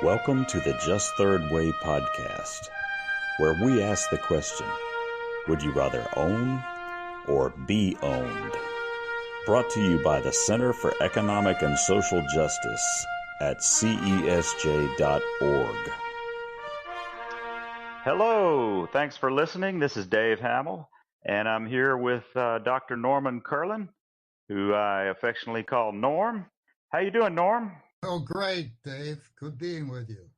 Welcome to the Just Third Way podcast, where we ask the question, would you rather own or be owned? Brought to you by the Center for Economic and Social Justice at cesj.org. Hello, thanks for listening. This is Dave Hamill, and I'm here with Dr. Norman Kurland, who I affectionately call Norm. How you doing, Norm? Oh, great, Dave. Good being with you.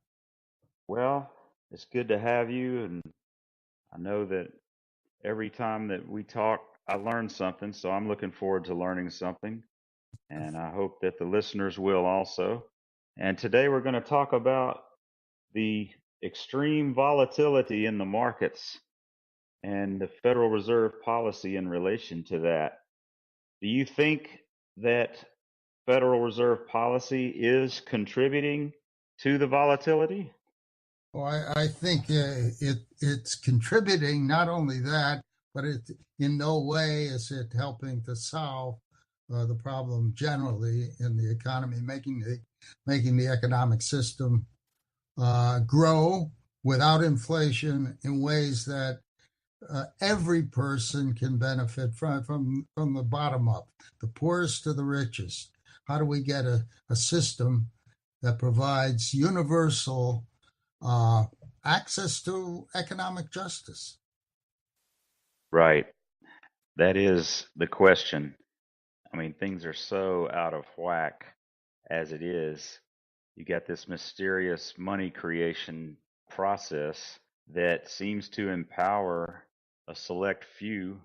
Well, it's good to have you, and I know that every time that we talk, I learn something, so I'm looking forward to learning something, and I hope that the listeners will also. And today we're going to talk about the extreme volatility in the markets and the Federal Reserve policy in relation to that. Do you think that Federal Reserve policy is contributing to the volatility? Well, I think it's contributing. Not only that, but it in no way is it helping to solve the problem generally in the economy, making the economic system grow without inflation in ways that every person can benefit from the bottom up, the poorest to the richest. How do we get a system that provides universal access to economic justice? Right. That is the question. I mean, things are so out of whack as it is. You got this mysterious money creation process that seems to empower a select few.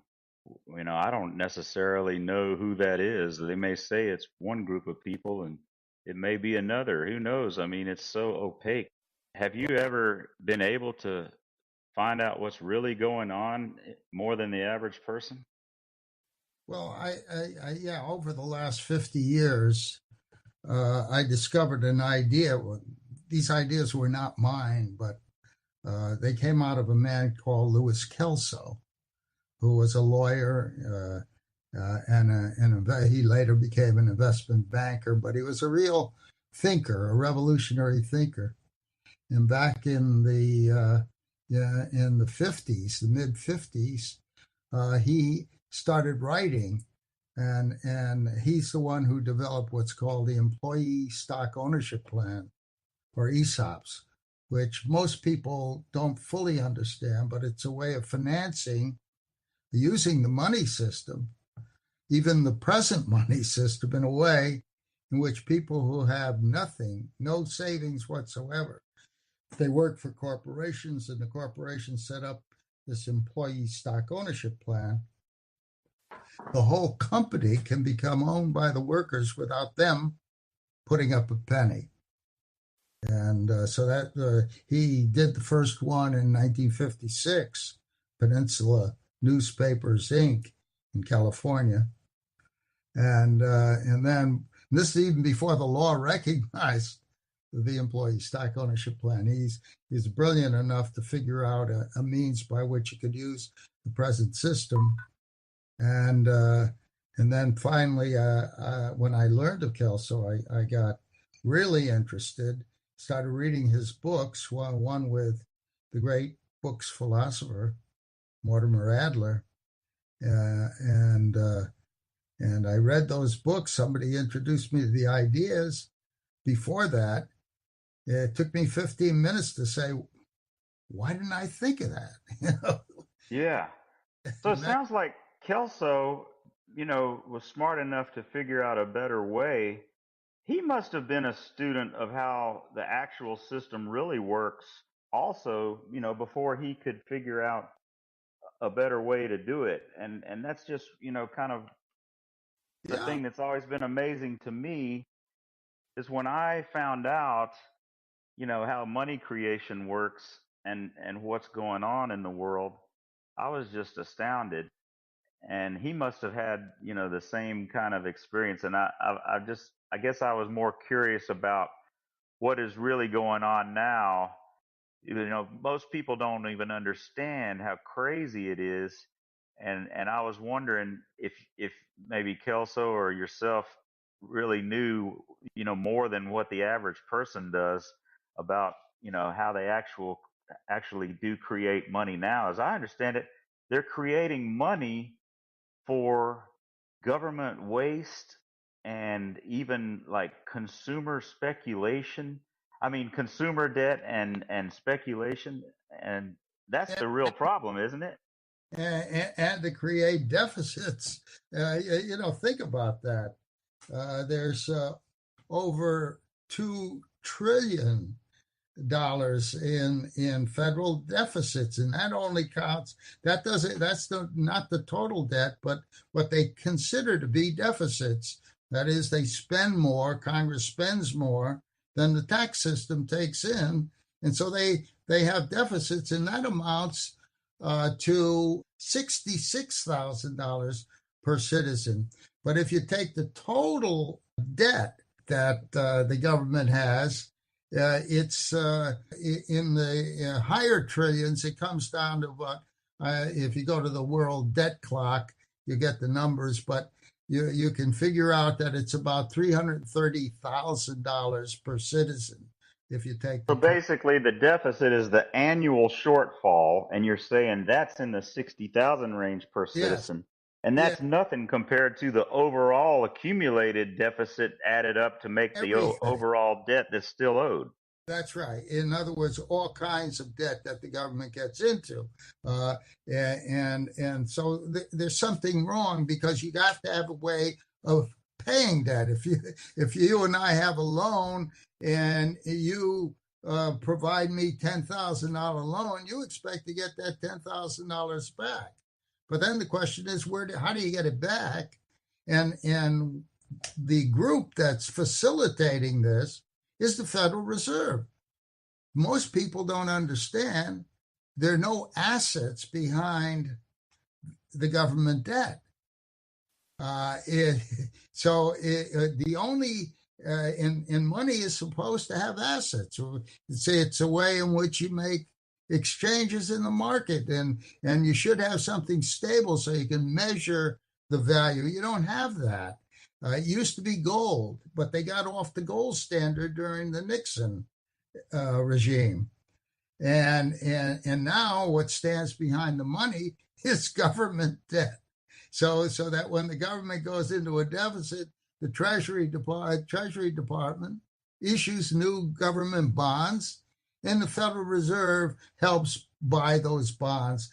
I don't necessarily know who that is. They may say it's one group of people and it may be another. Who knows? I mean, it's so opaque. Have you ever been able to find out what's really going on more than the average person? Well, yeah, over the last 50 years, I discovered an idea. These ideas were not mine, but they came out of a man called Louis Kelso, who was a lawyer, and he later became an investment banker, but he was a real thinker, a revolutionary thinker. And back in the in the 50s, the mid 50s, he started writing, and he's the one who developed what's called the Employee Stock Ownership Plan, or ESOPs, which most people don't fully understand, but it's a way of financing using the money system, even the present money system, in a way in which people who have nothing, no savings whatsoever, they work for corporations, and the corporations set up this employee stock ownership plan. The whole company can become owned by the workers without them putting up a penny. And so that he did the first one in 1956, Peninsula Newspapers Inc. in California. And then this is even before the law recognized the employee stock ownership plan. He's brilliant enough to figure out a means by which he could use the present system. And then finally, when I learned of Kelso, I got really interested, started reading his books, one with the great books philosopher, Mortimer Adler. And I read those books. Somebody introduced me to the ideas. Before that, it took me 15 minutes to say, why didn't I think of that? Yeah. So it sounds like Kelso, was smart enough to figure out a better way. He must have been a student of how the actual system really works also, before he could figure out a better way to do it. And that's just, kind of the Yeah. thing that's always been amazing to me is when I found out, how money creation works and what's going on in the world, I was just astounded. And he must have had, the same kind of experience. And I guess I was more curious about what is really going on now. Most people don't even understand how crazy it is. And I was wondering if maybe Kelso or yourself really knew, more than what the average person does about how they actually do create money now. As I understand it, they're creating money for government waste and even like consumer speculation. I mean, consumer debt and speculation, and that's the real problem, isn't it? and to create deficits. Think about that. There's over $2 trillion in federal deficits, and that only counts. That doesn't. That's not the total debt, but what they consider to be deficits. That is, they spend more. Congress spends more than the tax system takes in, and so they have deficits, and that amounts to $66,000 per citizen. But if you take the total debt that the government has, it's in the higher trillions. It comes down to what, if you go to the world debt clock, you get the numbers, but you can figure out that it's about $330,000 per citizen if you take So the basically, the deficit is the annual shortfall, and you're saying that's in the 60,000 range per yes, citizen. And yeah, that's nothing compared to the overall accumulated deficit added up to make the everything. overall debt that's still owed. That's right. In other words, all kinds of debt that the government gets into, uh, and so there's something wrong because you got to have a way of paying debt. If you and I have a loan and you provide me $10,000 loan, you expect to get that $10,000 back. But then the question is, how do you get it back? And the group that's facilitating this is the Federal Reserve. Most people don't understand there are no assets behind the government debt. It, the only in money is supposed to have assets. It's a way in which you make exchanges in the market, and you should have something stable so you can measure the value. You don't have that. It used to be gold, but they got off the gold standard during the Nixon regime. And now what stands behind the money is government debt. So that when the government goes into a deficit, the Treasury Department issues new government bonds, and the Federal Reserve helps buy those bonds,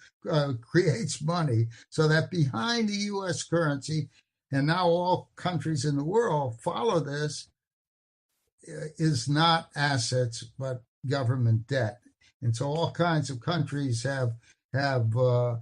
creates money, so that behind the U.S. currency, and now all countries in the world follow this, is not assets but government debt. And so all kinds of countries have their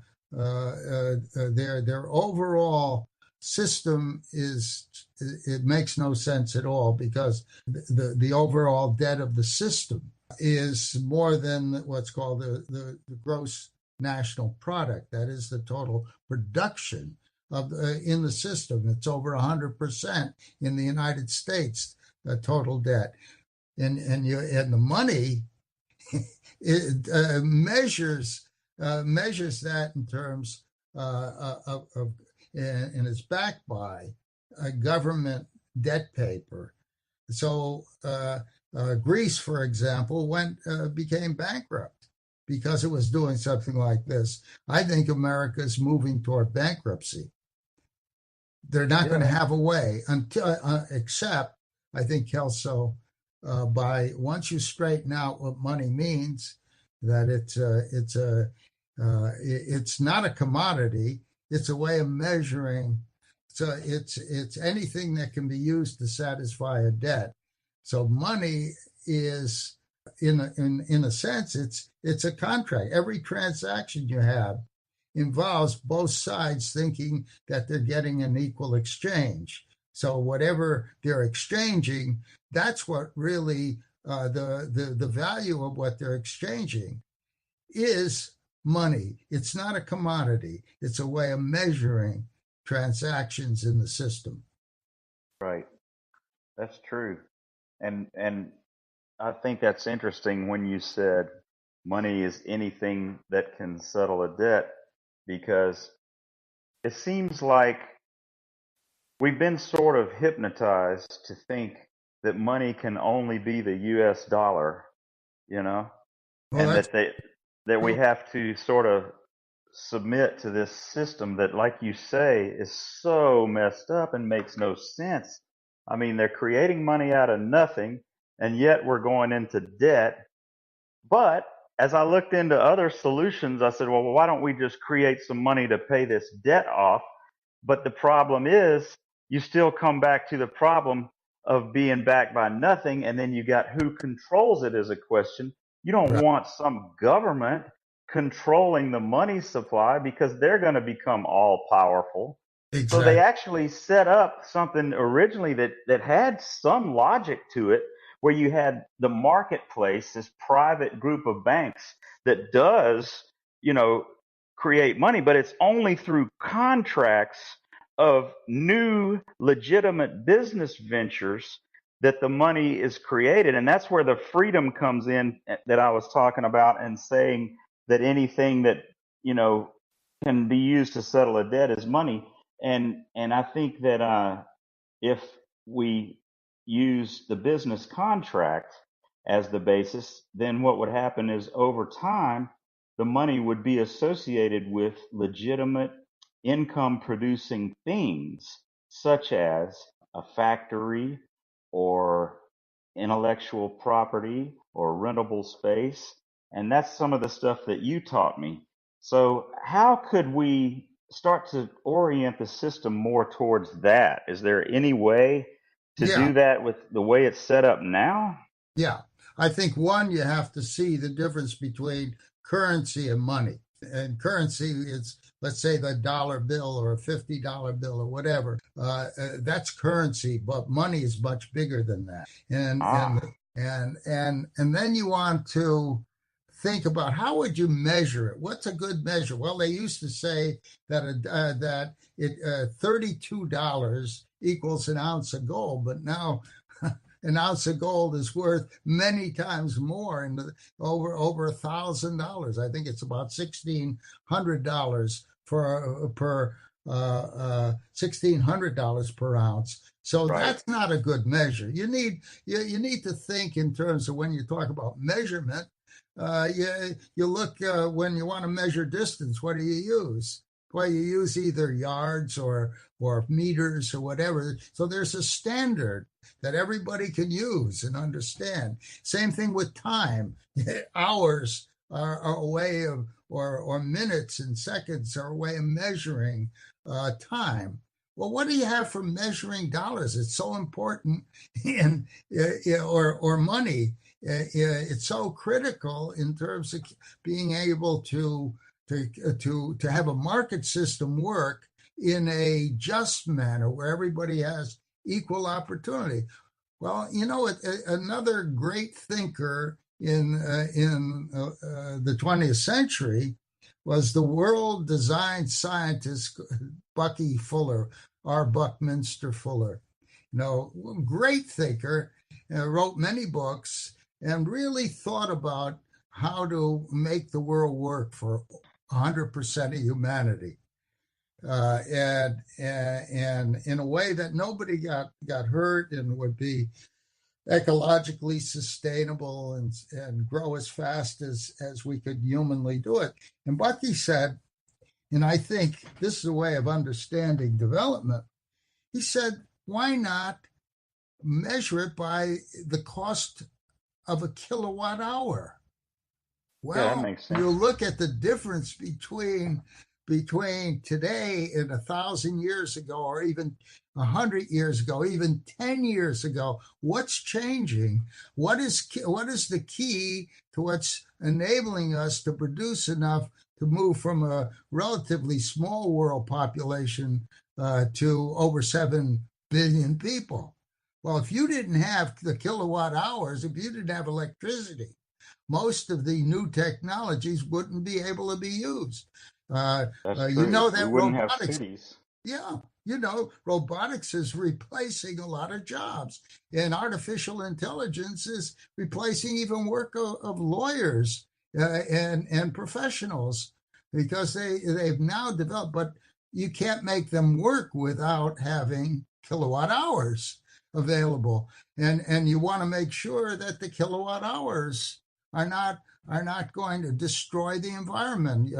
overall system is, it makes no sense at all because the overall debt of the system is more than what's called the gross national product. That is the total production of in the system. It's over 100% in the United States, total debt, and the money it measures that in terms of and it's backed by a government debt paper. So Greece, for example, became bankrupt because it was doing something like this. I think America is moving toward bankruptcy. They're not going to have a way until, except I think Kelso, by once you straighten out what money means, that it's not a commodity. It's a way of measuring. So it's anything that can be used to satisfy a debt. So money is in a sense it's a contract. Every transaction you have involves both sides thinking that they're getting an equal exchange. So whatever they're exchanging, that's what really the value of what they're exchanging is money. It's not a commodity. It's a way of measuring transactions in the system. Right. That's true. And I think that's interesting when you said money is anything that can settle a debt, because it seems like we've been sort of hypnotized to think that money can only be the US dollar. you know, Well, and that's that we true. have to sort of submit to this system that, like you say, is so messed up and makes no sense. I mean, they're creating money out of nothing, and yet we're going into debt. But as I looked into other solutions, I said, well, why don't we just create some money to pay this debt off? But the problem is, you still come back to the problem of being backed by nothing, and then you got who controls it as a question. You don't Right. want some government controlling the money supply because they're going to become all powerful. So they Exactly. actually set up something originally that had some logic to it, where you had the marketplace, this private group of banks that does, you know, create money, but it's only through contracts of new legitimate business ventures that the money is created. And that's where the freedom comes in that I was talking about, and saying that anything that, you know, can be used to settle a debt is money. And I think that if we use the business contract as the basis, then what would happen is, over time, the money would be associated with legitimate income producing things, such as a factory, or intellectual property, or rentable space. And that's some of the stuff that you taught me. So, how could we start to orient the system more towards that? Is there any way to Yeah. do that with the way it's set up now? Yeah. I think one, you have to see the difference between currency and money. And currency is, let's say, the dollar bill or a $50 bill or whatever. That's currency, but money is much bigger than that. And and Ah, and then you want to think about, how would you measure it? What's a good measure? Well, they used to say that $32 equals an ounce of gold, but now an ounce of gold is worth many times more, and over $1,000. I think it's about $1,600 for per $1,600 per ounce. So right. that's not a good measure. You need to think in terms of, when you talk about measurement. You look, when you want to measure distance. What do you use? Well, you use either yards or meters or whatever. So there's a standard that everybody can use and understand. Same thing with time. Hours are a way of, or minutes and seconds are a way of measuring time. Well, what do you have for measuring dollars? It's so important, in or money. It's so critical in terms of being able to have a market system work in a just manner where everybody has equal opportunity. Well, another great thinker in the 20th century was the world design scientist Bucky Fuller, R. Buckminster Fuller. Great thinker, wrote many books, and really thought about how to make the world work for 100% of humanity, and in a way that nobody got hurt, and would be ecologically sustainable, and grow as fast as we could humanly do it. And Bucky said, and I think this is a way of understanding development. He said, why not measure it by the cost of a kilowatt hour? Yeah, that Well, makes you sense. look at the difference between today and 1,000 years ago, or even 100 years ago, even 10 years ago. What's changing? What is the key to what's enabling us to produce enough to move from a relatively small world population to over 7 billion people? Well, if you didn't have the kilowatt hours, if you didn't have electricity, most of the new technologies wouldn't be able to be used. That's You true. know We that wouldn't have robotics, cities. yeah, robotics is replacing a lot of jobs, and artificial intelligence is replacing even work of lawyers and professionals, because they've now developed, but you can't make them work without having kilowatt hours available, and you want to make sure that the kilowatt hours are not going to destroy the environment,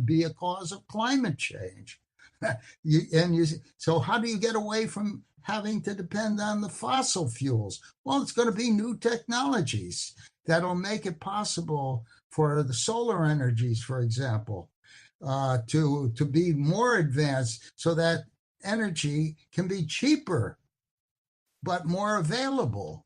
be a cause of climate change. So how do you get away from having to depend on the fossil fuels? Well, it's going to be new technologies that'll make it possible for the solar energies, for example, to be more advanced so that energy can be cheaper but more available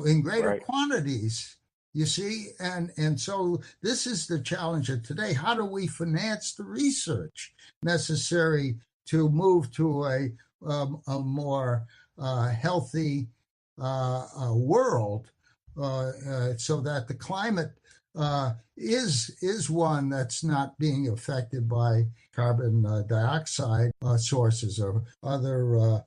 in greater quantities. You see, and so this is the challenge of today. How do we finance the research necessary to move to a more healthy world, so that the climate is one that's not being affected by carbon dioxide sources or other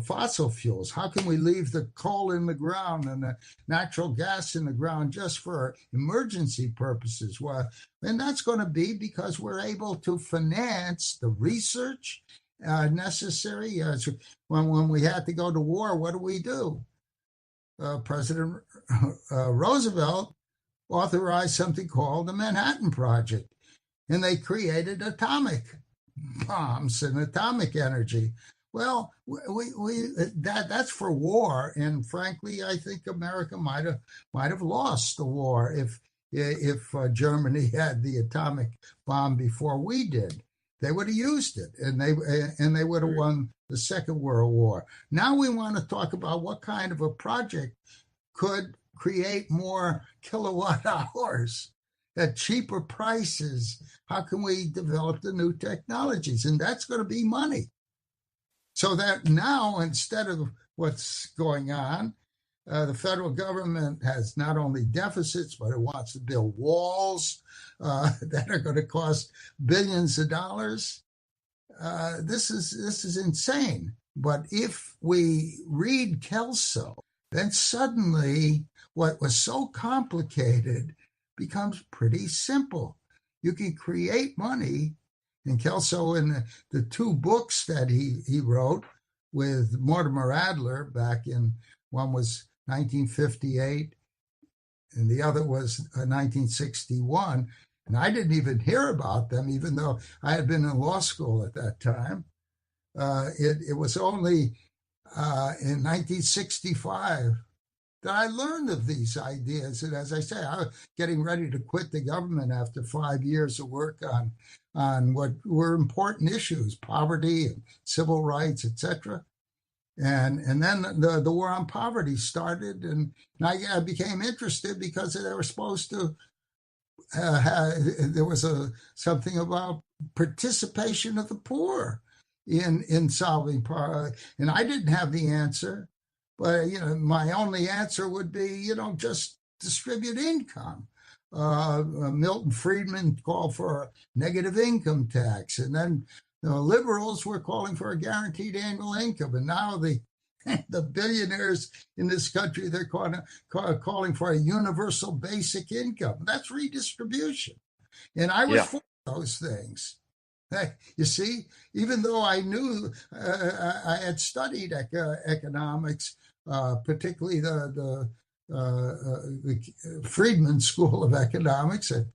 fossil fuels? How can we leave the coal in the ground and the natural gas in the ground just for emergency purposes? Well, and that's going to be because we're able to finance the research necessary. When we had to go to war, what do? President Roosevelt authorized something called the Manhattan Project, and they created atomic bombs and atomic energy. Well, that's for war, and frankly, I think America might have lost the war if Germany had the atomic bomb before we did. They would have used it, and they would have won the Second World War. Now we want to talk about what kind of a project could create more kilowatt hours at cheaper prices. How can we develop the new technologies? And that's going to be money. So that now, instead of what's going on, the federal government has not only deficits, but it wants to build walls that are going to cost billions of dollars. This is insane. But if we read Kelso, then suddenly what was so complicated becomes pretty simple. You can create money. And Kelso, in the two books that he wrote with Mortimer Adler back in, one was 1958 and the other was 1961, and I didn't even hear about them, even though I had been in law school at that time. It was only in 1965 that I learned of these ideas. And as I say, I was getting ready to quit the government after 5 years of work on what were important issues, poverty and civil rights, etc. And then the war on poverty started, and I became interested because they were supposed to there was something about participation of the poor in solving poverty, and I didn't have the answer. But, my only answer would be, just distribute income. Milton Friedman called for a negative income tax. And then the liberals were calling for a guaranteed annual income. And now the billionaires in this country, they're calling for a universal basic income. That's redistribution. And I was for those things. You see, even though I knew I had studied economics, particularly the Friedman School of Economics at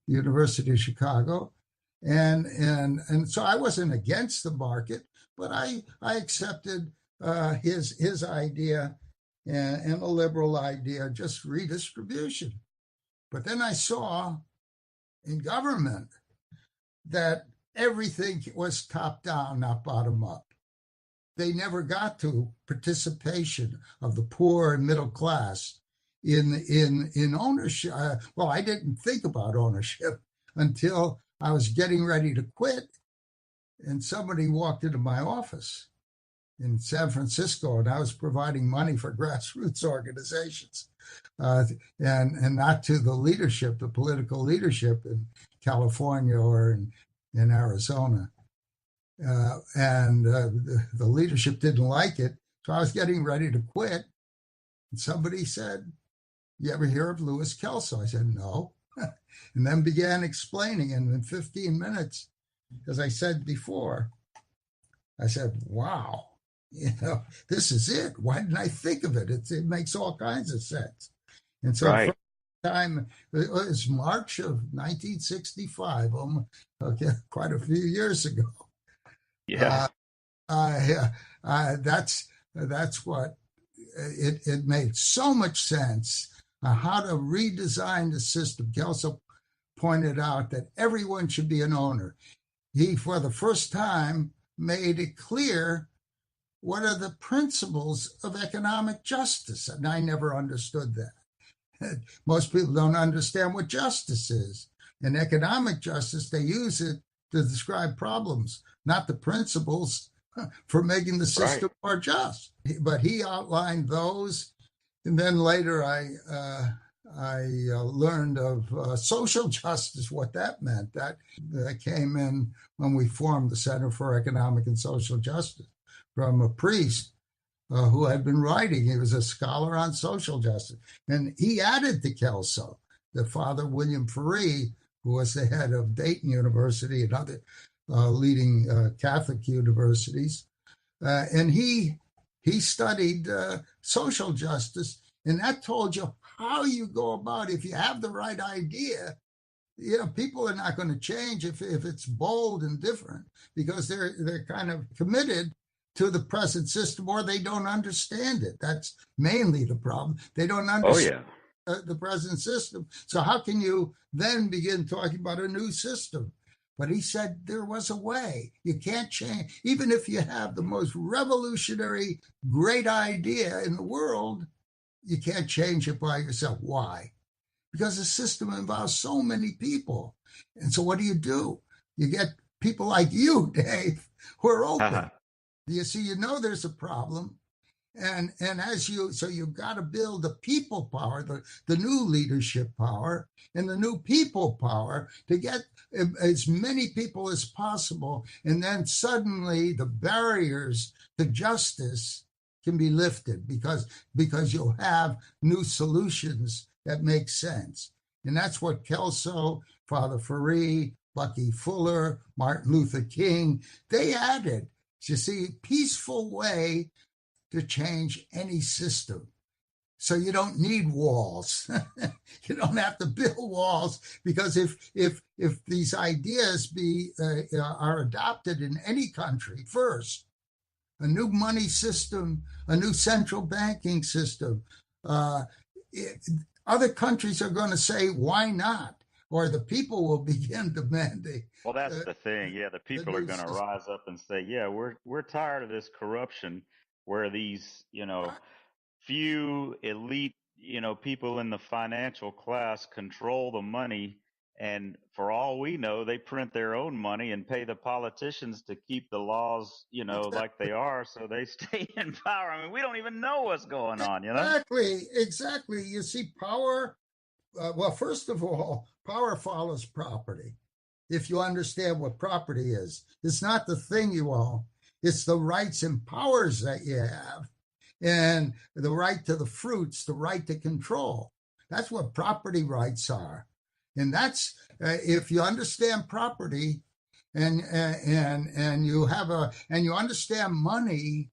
the University of Chicago, and so I wasn't against the market, but I accepted his idea and a liberal idea, just redistribution. But then I saw in government that everything was top down, not bottom up. They never got to participation of the poor and middle class in ownership. Well, I didn't think about ownership until I was getting ready to quit, and somebody walked into my office in San Francisco, and I was providing money for grassroots organizations, and not to the leadership, the political leadership in California or in Arizona. And the leadership didn't like it. So I was getting ready to quit. And somebody said, "You ever hear of Louis Kelso?" I said, "No." And then began explaining. And in 15 minutes, as I said before, I said, wow, this is it. Why didn't I think of it? It makes all kinds of sense. And so time, it was March of 1965, okay, quite a few years ago. Yeah. Uh, that's what it made so much sense how to redesign the system. Kelso pointed out that everyone should be an owner. He, for the first time, made it clear what are the principles of economic justice. And I never understood that. Most people don't understand what justice is. In economic justice, they use it to describe problems, not the principles for making the Right. system more just. But he outlined those, and then later I learned of social justice, what that meant. That came in when we formed the Center for Economic and Social Justice from a priest who had been writing. He was a scholar on social justice. And he added to Kelso, the Father William Ferree, who was the head of Dayton University and other leading Catholic universities. And he studied social justice, and that told you how you go about it. If you have the right idea, people are not going to change if it's bold and different, because they're kind of committed to the present system, or they don't understand it. That's mainly the problem. They don't Oh, understand yeah. the present system. So how can you then begin talking about a new system? But he said there was a way. You can't change. Even if you have the most revolutionary, great idea in the world, you can't change it by yourself. Why? Because the system involves so many people. And so what do? You get people like you, Dave, who are open. You see, there's a problem. And so you've got to build the people power, the new leadership power, and the new people power to get as many people as possible. And then suddenly the barriers to justice can be lifted because you'll have new solutions that make sense. And that's what Kelso, Father Ferree, Bucky Fuller, Martin Luther King, they added. You see, peaceful way to change any system. So you don't need walls. You don't have to build walls, because if these ideas are adopted in any country, first, a new money system, a new central banking system, other countries are going to say, why not? Or the people will begin demanding. Well, that's the thing. Yeah, the The people are new going to system. rise up and say, "Yeah, we're tired of this corruption where these, few elite, people in the financial class control the money, and for all we know, they print their own money and pay the politicians to keep the laws, like they are, so they stay in power. I mean, we don't even know what's going on. Exactly. You see, power. Well, first of all, power follows property. If you understand what property is, it's not the thing you own; it's the rights and powers that you have, and the right to the fruits, the right to control. That's what property rights are, and that's if you understand property, and you understand money,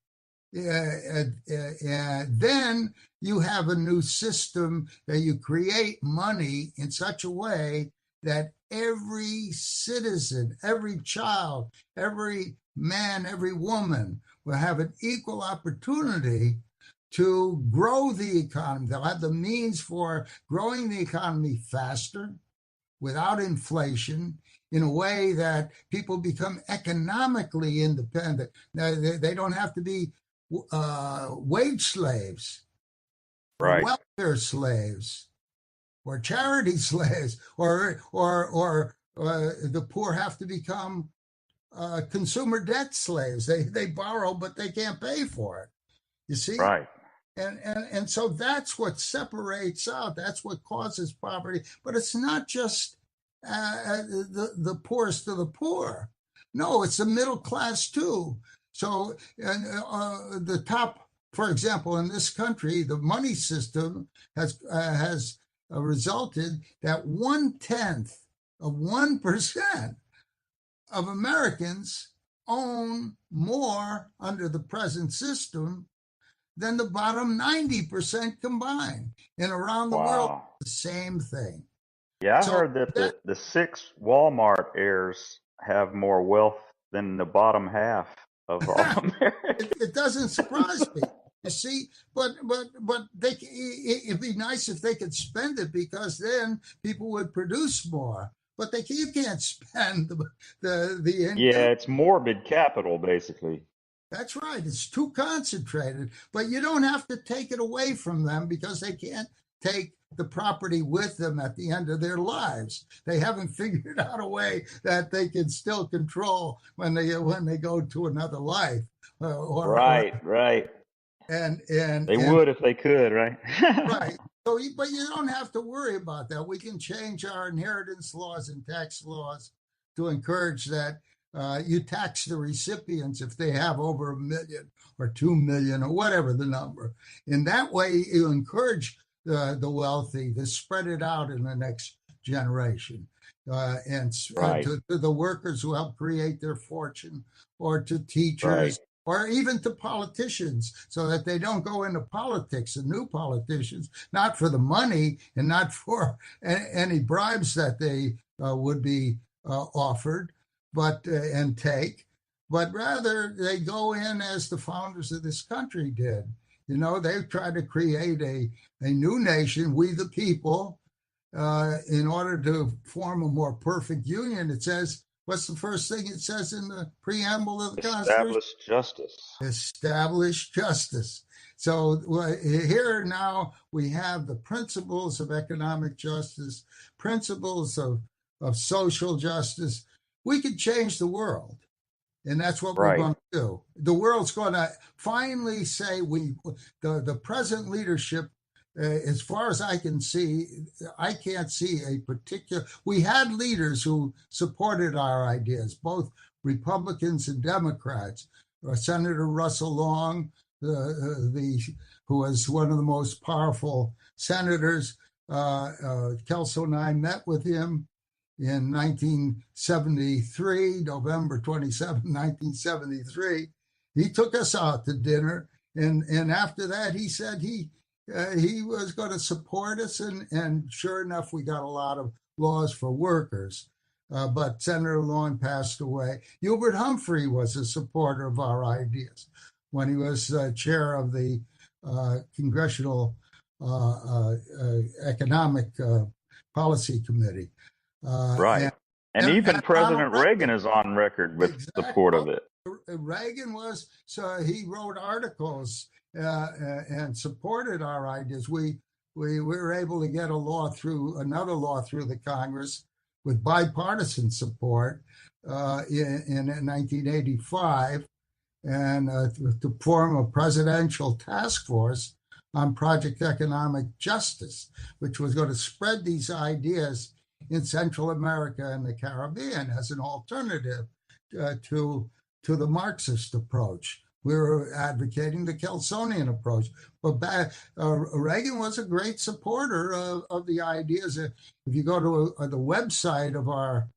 then you have a new system that you create money in such a way that every citizen, every child, every man, every woman will have an equal opportunity to grow the economy. They'll have the means for growing the economy faster, without inflation, in a way that people become economically independent. They don't have to be wage slaves or Right. welfare slaves or charity slaves, or the poor have to become consumer debt slaves. They borrow, but they can't pay for it. You see, Right. and so that's what separates out. That's what causes poverty. But it's not just the poorest of the poor. No, it's the middle class too. So the top, for example, in this country, the money system has resulted that 1/10 of 1% of Americans own more under the present system than the bottom 90% combined. And around the world, Wow. the same thing. Yeah, I So heard that that the six Walmart heirs have more wealth than the bottom half of all America. it doesn't surprise me. You see, but it'd be nice if they could spend it, because then people would produce more. But you can't spend the income. Yeah, it's morbid capital, basically. That's right. It's too concentrated. But you don't have to take it away from them, because they can't take the property with them at the end of their lives. They haven't figured out a way that they can still control when they go to another life. Or Right, right. They and would if they could, right? right. So, but you don't have to worry about that. We can change our inheritance laws and tax laws to encourage that you tax the recipients if they have over 1 million or 2 million or whatever the number. In that way, you encourage the wealthy to spread it out in the next generation, and Right, to the workers who help create their fortune, or to right. teachers, or even to politicians, so that they don't go into politics, and new politicians, not for the money and not for any bribes that they would be offered, but and take, but rather they go in as the founders of this country did. They've tried to create a new nation, we the people, in order to form a more perfect union. It says, what's the first thing it says in the preamble of the Constitution? Establish justice. Establish justice. So here now we have the principles of economic justice, principles of social justice. We could change the world. And that's what we're Right. going to do. The world's going to finally say the present leadership, as far as I can see, I can't see a particular. We had leaders who supported our ideas, both Republicans and Democrats. Senator Russell Long, who was one of the most powerful senators. Kelso and I met with him in 1973, November 27, 1973. He took us out to dinner, and after that, he said he was going to support us, and sure enough, we got a lot of laws for workers. But Senator Long passed away. Hubert Humphrey was a supporter of our ideas when he was chair of the Congressional Economic Policy Committee. Right. And even President Ronald Reagan Reagan, is on record with support exactly. of it. Reagan was, so he wrote articles and supported our ideas. We were able to get another law through the Congress with bipartisan support in 1985, and to form a presidential task force on Project Economic Justice, which was going to spread these ideas in Central America and the Caribbean as an alternative to the Marxist approach. We were advocating the Kelsonian approach. But Reagan was a great supporter of the ideas. If you go to the website of our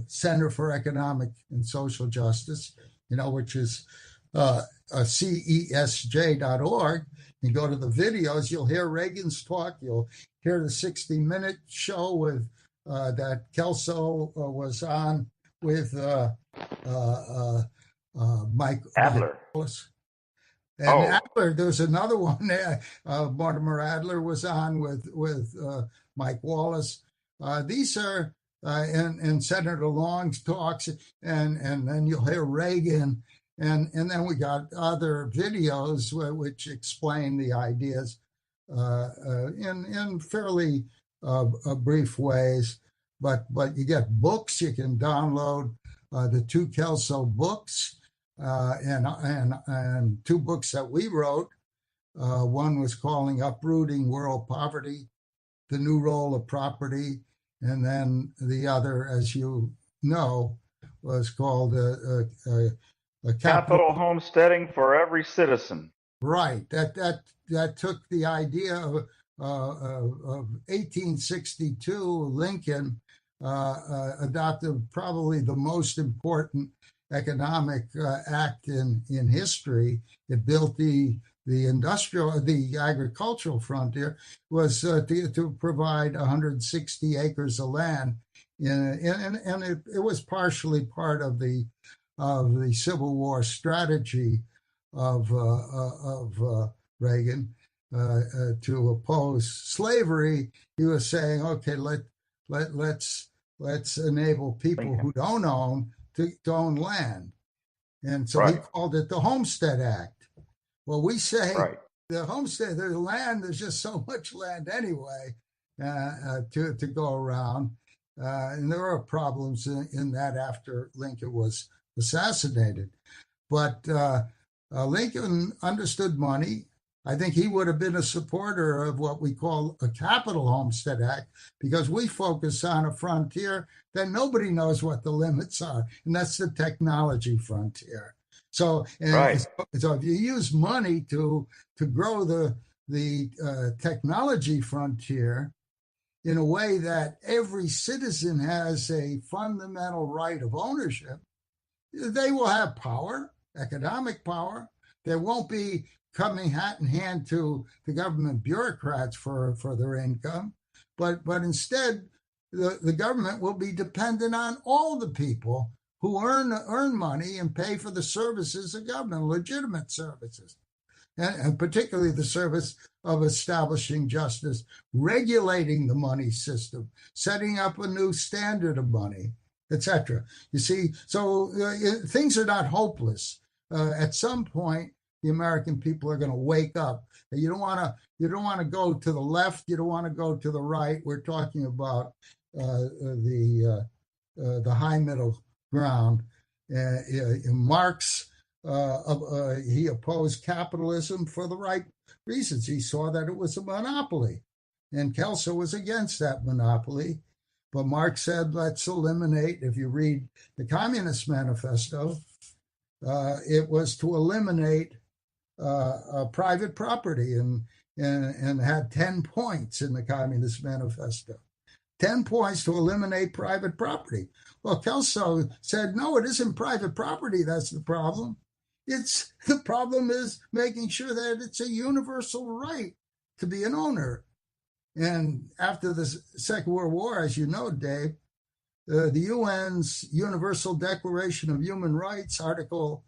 Center for Economic and Social Justice, which is cesj.org, and go to the videos, you'll hear Reagan's talk. You'll hear the 60-minute show with that Kelso was on with Mike Adler. Wallace. And Adler, there's another one there. Mortimer Adler was on with Mike Wallace. These are and Senator Long's talks, and then you'll hear Reagan, and then we got other videos which explain the ideas in fairly brief ways. But you get books. You can download the two Kelso books, and two books that we wrote. One was calling Uprooting World Poverty, The New Role of Property, and then the other, as you know, was called Capital Homesteading for Every Citizen. Right. That took the idea of 1862. Lincoln adopted probably the most important economic act in history. It built the the agricultural frontier was to provide 160 acres of land, and it was partially part of the Civil War strategy of Reagan to oppose slavery. He was saying, okay, let's enable people who don't own to own land, and so he called it the Homestead Act. Well, we say the homestead, there's land, there's just so much land anyway to go around. And there are problems in that after Lincoln was assassinated. But Lincoln understood money. I think he would have been a supporter of what we call a capital Homestead Act, because we focus on a frontier that nobody knows what the limits are, and that's the technology frontier. So, so if you use money to grow the technology frontier in a way that every citizen has a fundamental right of ownership, they will have power, economic power. They won't be coming hat in hand to the government bureaucrats for their income, but instead the government will be dependent on all the people who earn money and pay for the services of government, legitimate services, and particularly the service of establishing justice, regulating the money system, setting up a new standard of money, etc. You see, so things are not hopeless. At some point, the American people are going to wake up. You don't want to go to the left. You don't want to go to the right. We're talking about the high middle ground. Marx, he opposed capitalism for the right reasons. He saw that it was a monopoly, and Kelso was against that monopoly. But Marx said, let's eliminate, if you read the Communist Manifesto, it was to eliminate private property, and had 10 points in the Communist Manifesto. 10 points to eliminate private property. Well, Kelso said, no, it isn't private property that's the problem. The problem is making sure that it's a universal right to be an owner. And after the Second World War, as you know, Dave, the UN's Universal Declaration of Human Rights, Article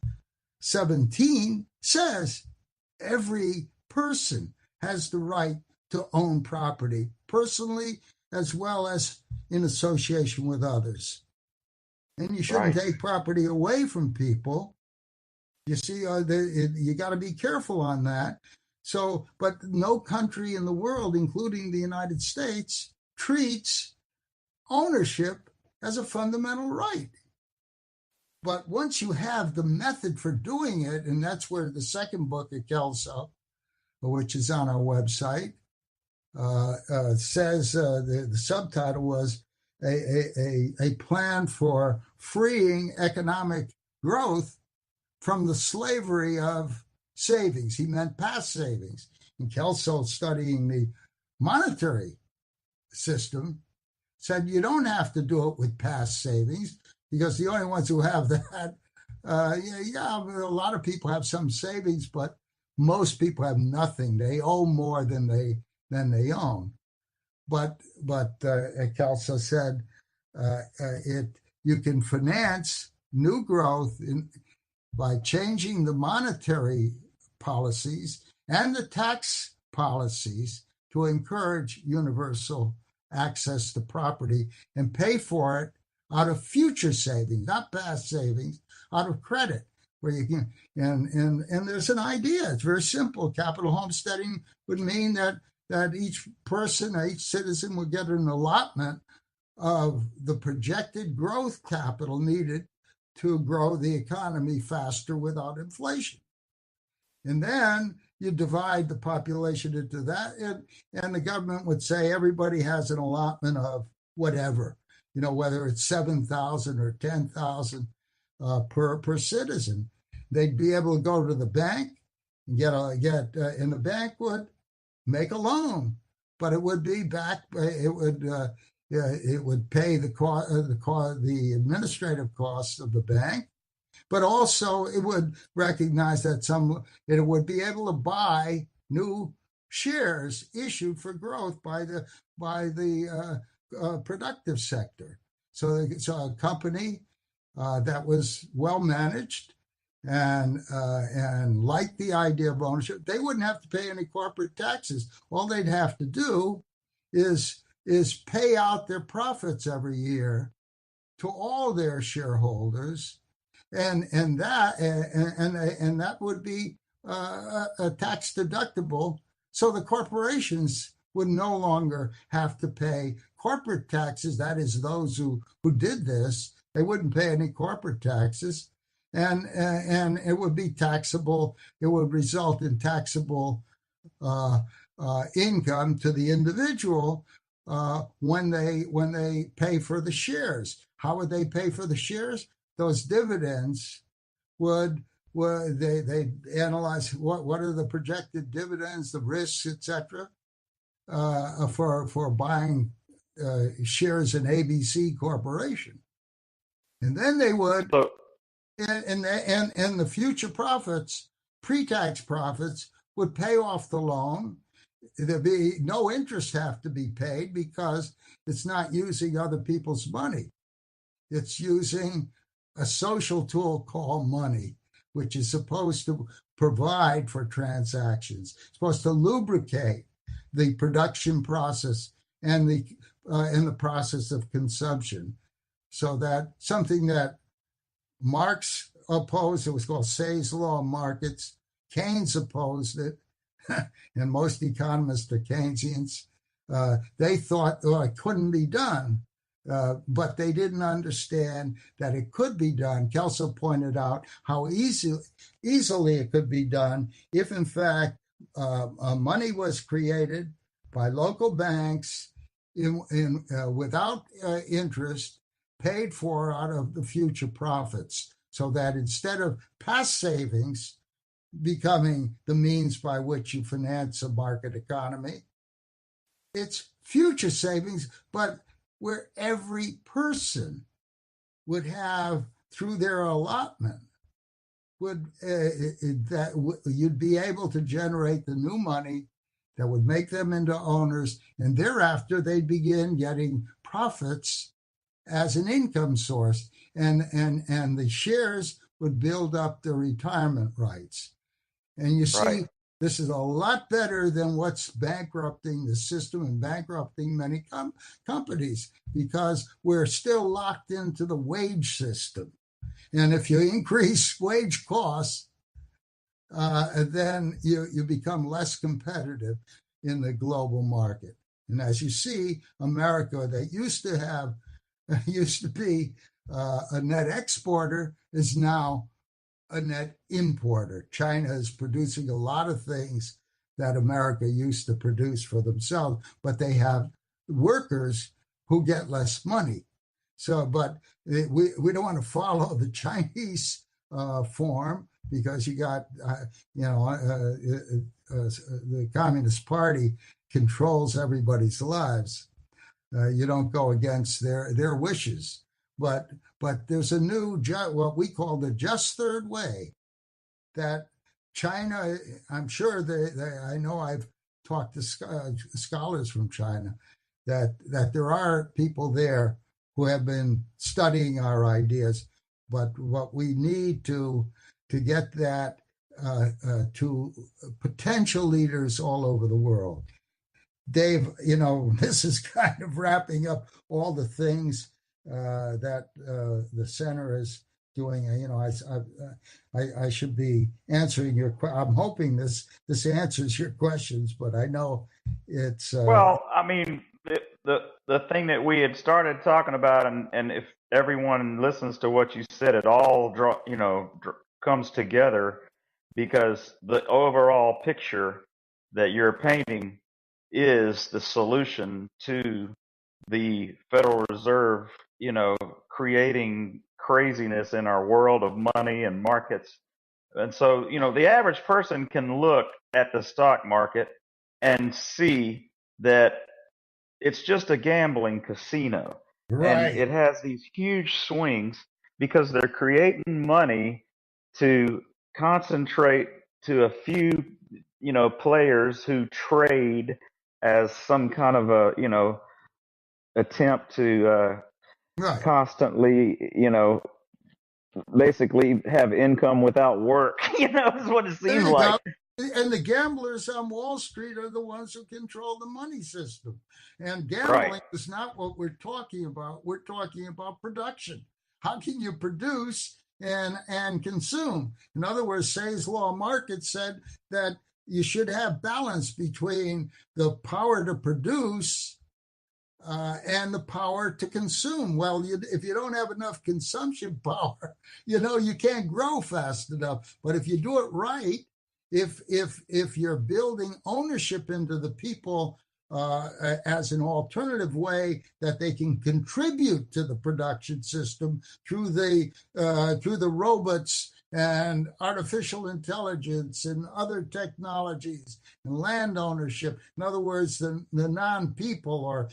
17, says every person has the right to own property, personally as well as in association with others. And you shouldn't take property away from people. You see, you got to be careful on that. So, but no country in the world, including the United States, treats ownership as a fundamental right. But once you have the method for doing it, and that's where the second book of Kelso, which is on our website, says the subtitle was a plan for freeing economic growth from the slavery of savings. He meant past savings. And Kelso, studying the monetary system, said you don't have to do it with past savings, because the only ones who have that, a lot of people have some savings, but most people have nothing. They owe more than they own. But Kelso said you can finance new growth by changing the monetary policies and the tax policies to encourage universal access to property and pay for it out of future savings, not past savings, out of credit, where you can, and there's an idea. It's very simple. Capital homesteading would mean that each person, each citizen would get an allotment of the projected growth capital needed to grow the economy faster without inflation. And then you divide the population into that, and the government would say everybody has an allotment of whatever, whether it's 7,000 or 10,000 per citizen. They'd be able to go to the bank and and the bank would make a loan, but it would be back. It would pay the administrative costs of the bank, but also it would recognize that it would be able to buy new shares issued for growth by the productive sector. So a company that was well managed and liked the idea of ownership, they wouldn't have to pay any corporate taxes. All they'd have to do is pay out their profits every year to all their shareholders, and that would be a tax deductible. So the corporations would no longer have to pay corporate taxes. That is, those who did this, they wouldn't pay any corporate taxes, and it would be taxable. It would result in taxable uh, income to the individual when they pay for the shares. How would they pay for the shares? Those dividends would they analyze what are the projected dividends, the risks, etc. For buying shares in ABC Corporation, and then they would So, and the future profits, pre-tax profits, would pay off the loan. There'd be no interest have to be paid because it's not using other people's money. It's using a social tool called money, which is supposed to provide for transactions, supposed to lubricate the production process and the process of consumption, so that something that Marx opposed, it was called Say's law of markets. Keynes opposed it, and most economists are Keynesians. They thought, it couldn't be done, but they didn't understand that it could be done. Kelso pointed out how easily it could be done if, in fact, money was created by local banks without interest, paid for out of the future profits, so that instead of past savings becoming the means by which you finance a market economy, it's future savings, but where every person would have, through their allotment, you'd be able to generate the new money that would make them into owners, and thereafter they'd begin getting profits as an income source, and the shares would build up their retirement rights. And you right. see, this is a lot better than what's bankrupting the system and bankrupting many companies, because we're still locked into the wage system. And if you increase wage costs, then you become less competitive in the global market. And as you see, America, that used to be a net exporter, is now a net importer. China is producing a lot of things that America used to produce for themselves, but they have workers who get less money. So, but we don't want to follow the Chinese form, because you got, the Communist Party controls everybody's lives. You don't go against their wishes, but there's a new what we call the just third way, that China. I'm sure I know I've talked to scholars from China, that there are people there who have been studying our ideas, but what we need to get that to potential leaders all over the world. Dave, this is kind of wrapping up all the things that the center is doing. I should be answering your. I'm hoping this answers your questions, but I know it's. Well, I mean, the thing that we had started talking about, and if everyone listens to what you said, it all comes together, because the overall picture that you're painting is the solution to the Federal Reserve, creating craziness in our world of money and markets. And so, the average person can look at the stock market and see that it's just a gambling casino, and Right. it has these huge swings. because they're creating money to concentrate to a few, players who trade as some kind of a, attempt to Right. constantly, basically have income without work. Is what it There seems you go. like. And the gamblers on Wall Street are the ones who control the money system. And Right, gambling is not what we're talking about. We're talking about production. How can you produce and consume? In other words, Say's Law Market said that you should have balance between the power to produce and the power to consume. Well, if you don't have enough consumption power, you can't grow fast enough. But if you do it right, if you're building ownership into the people as an alternative way that they can contribute to the production system through the robots and artificial intelligence and other technologies and land ownership. In other words, the non-people or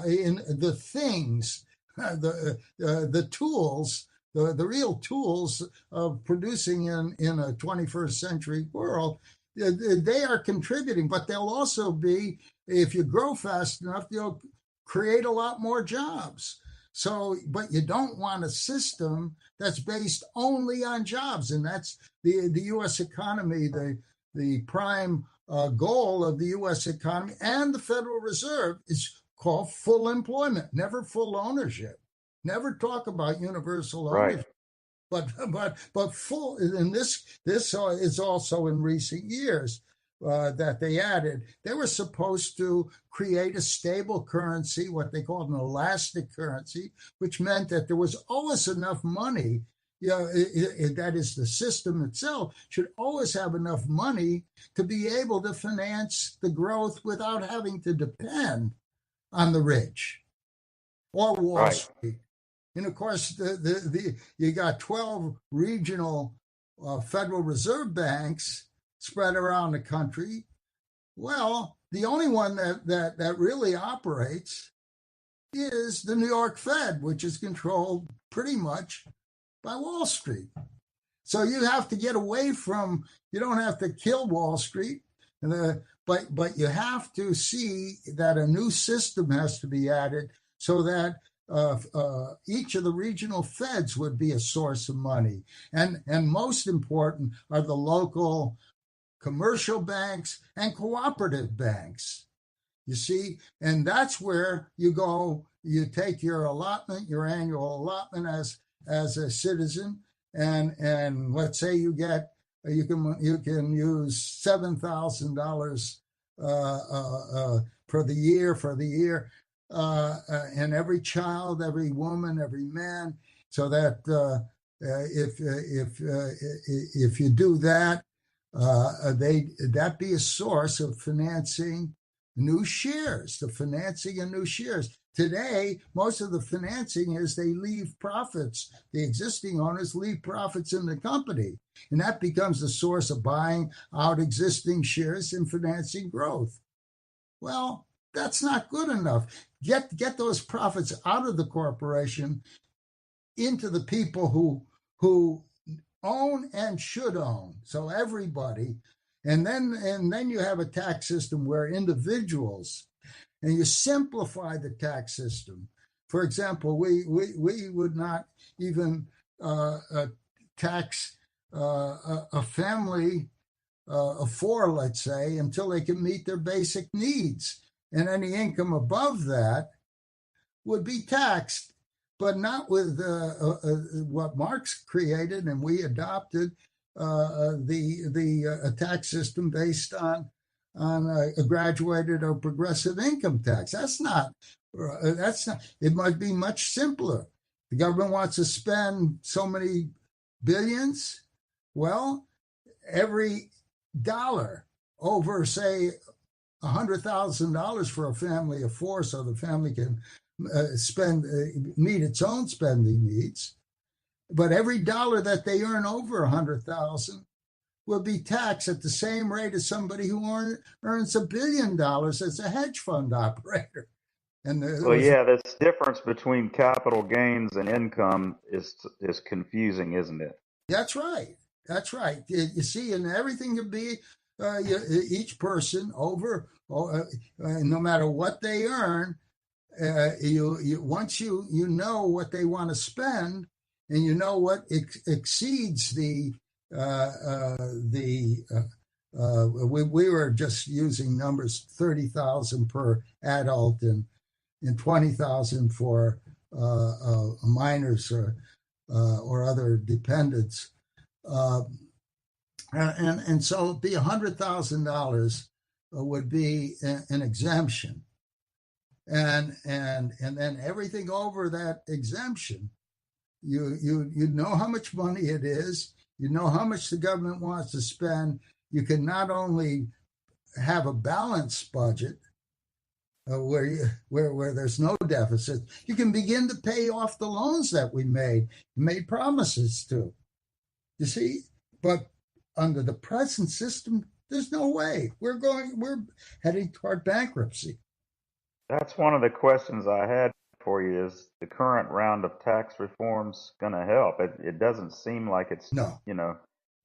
in the things, the tools, the real tools of producing in a 21st century world, they are contributing, but they'll also be, if you grow fast enough, they'll create a lot more jobs. So, but you don't want a system that's based only on jobs, and that's the U.S. economy, the prime goal of the U.S. economy and the Federal Reserve is called full employment, never full ownership. Never talk about universal right, ownership, but full. And this is also in recent years that they added. They were supposed to create a stable currency, what they called an elastic currency, which meant that there was always enough money. That is, the system itself should always have enough money to be able to finance the growth without having to depend on the rich or Wall right, Street. And of course, you got 12 regional Federal Reserve banks spread around the country. Well, the only one that really operates is the New York Fed, which is controlled pretty much by Wall Street. So you have to get away from, you don't have to kill Wall Street, but you have to see that a new system has to be added so that each of the regional feds would be a source of money. And most important are the local commercial banks and cooperative banks. You see, and that's where you go, you take your allotment, your annual allotment as a citizen, and let's say you can use $7,000 for the year, and every child, every woman, every man, so that if you do that, that be a source of financing new shares, the financing of new shares. Today, most of the financing is they leave profits. The existing owners leave profits in the company, and that becomes the source of buying out existing shares and financing growth. Well, that's not good enough. Get those profits out of the corporation into the people who own and should own. So everybody, and then you have a tax system where individuals, and you simplify the tax system. For example, we would not even tax a family of four, let's say, until they can meet their basic needs. And any income above that would be taxed, but not with what Marx created and we adopted, the tax system based on a graduated or progressive income tax. That's not. It might be much simpler. The government wants to spend so many billions. Well, every dollar over, say, $100,000 for a family of four, so the family can meet its own spending needs. But every dollar that they earn over 100,000 will be taxed at the same rate as somebody who earns $1 billion as a hedge fund operator. And there Well, was yeah, this difference between capital gains and income is confusing, isn't it? That's right. That's right. You see, and everything can be each person no matter what they earn. You once you know what they want to spend, and you know what exceeds the we were just using numbers 30,000 per adult and 20,000 for minors or other dependents. Uh, and so it'd be $100,000 would be an exemption, and then everything over that exemption, you know how much money it is, you know how much the government wants to spend. You can not only have a balanced budget where there's no deficit, you can begin to pay off the loans that we made promises to. You see, but under the present system, there's no way. We're heading toward bankruptcy. That's one of the questions I had for you. Is the current round of tax reforms going to help? It doesn't seem like it's, No, you know,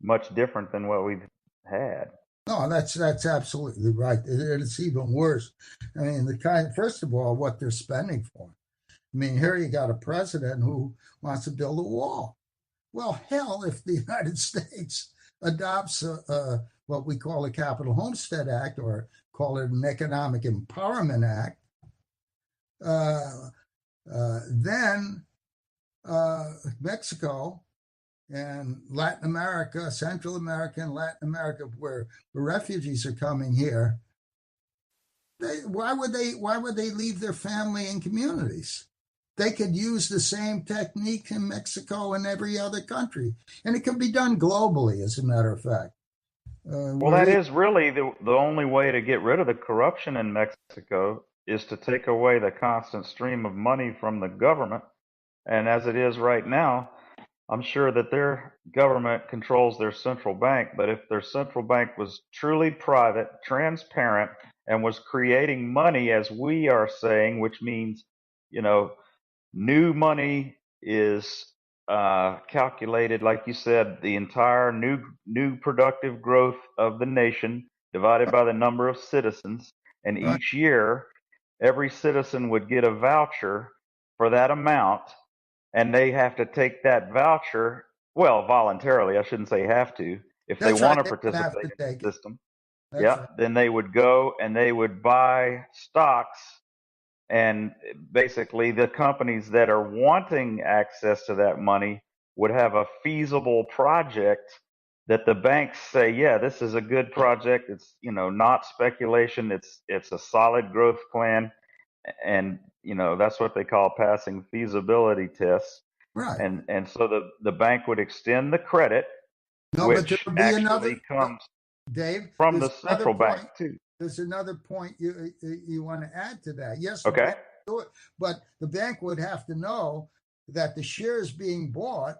much different than what we've had. no, that's absolutely right. It's even worse. I mean, first of all, what they're spending for. I mean, here you got a president who wants to build a wall. Well, hell, if the United States adopts what we call a Capital Homestead Act, or call it an Economic Empowerment Act, then Mexico and Latin America, Central America and Latin America, where the refugees are coming here, why would they leave their family and communities? They could use the same technique in Mexico and every other country, and it can be done globally, as a matter of fact. Well, that is really the only way to get rid of the corruption in Mexico is to take away the constant stream of money from the government. And as it is right now, I'm sure that their government controls their central bank, but if their central bank was truly private, transparent, and was creating money as we are saying, which means, you know, new money is calculated, like you said, the entire new productive growth of the nation divided by the number of citizens, and right. each year every citizen would get a voucher for that amount, and they have to take that voucher, well, voluntarily. I shouldn't say have to. If they That's right. want to They don't have participate to in take the it. system, That's yeah, right. then they would go and they would buy stocks, and basically the companies that are wanting access to that money would have a feasible project that the banks say, yeah, this is a good project. It's, you know, not speculation. It's a solid growth plan, and you know that's what they call passing feasibility tests. Right. And so the bank would extend the credit, No, but there which will be actually another, comes Dave. from the There's another central bank point. too. There's another point you want to add to that. Yes, the Okay. bank do it, but the bank would have to know that the shares being bought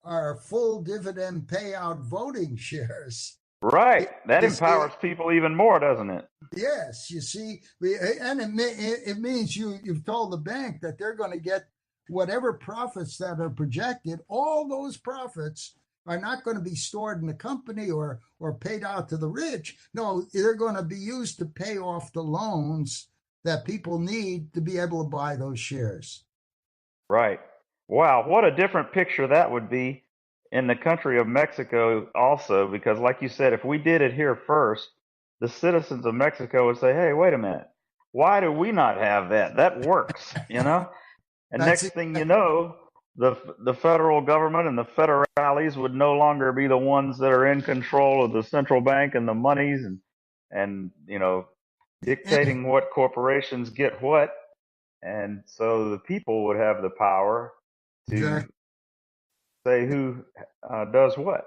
are full dividend payout voting shares. Right. That You see, empowers people even more, doesn't it? yes, you see, and it means you've told the bank that they're going to get whatever profits that are projected. All those profits are not going to be stored in the company or paid out to the rich. No, they're going to be used to pay off the loans that people need to be able to buy those shares. Right. Wow, what a different picture that would be in the country of Mexico also, because like you said, if we did it here first, the citizens of Mexico would say, "Hey, wait a minute. Why do we not have that? That works, you know?" And That's next it. thing you know, the federal government and the federales would no longer be the ones that are in control of the central bank and the monies, and you know, And dictating what corporations get what. And so the people would have the power to exactly. say who does what.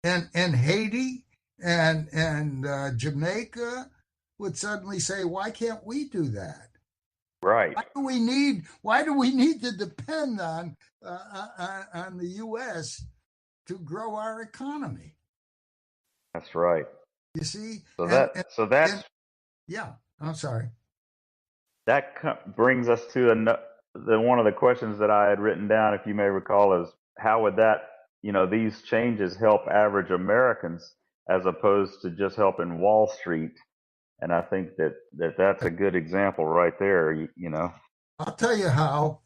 And Haiti and Jamaica would suddenly say, "Why can't we do that? Right. Why do we need to depend on the U.S. to grow our economy?" That's right. You see, So and that and, so that's and yeah, I'm sorry. brings us to one of the questions that I had written down, if you may recall, is how would these changes help average Americans as opposed to just helping Wall Street? And I think that's a good example right there. I'll tell you how.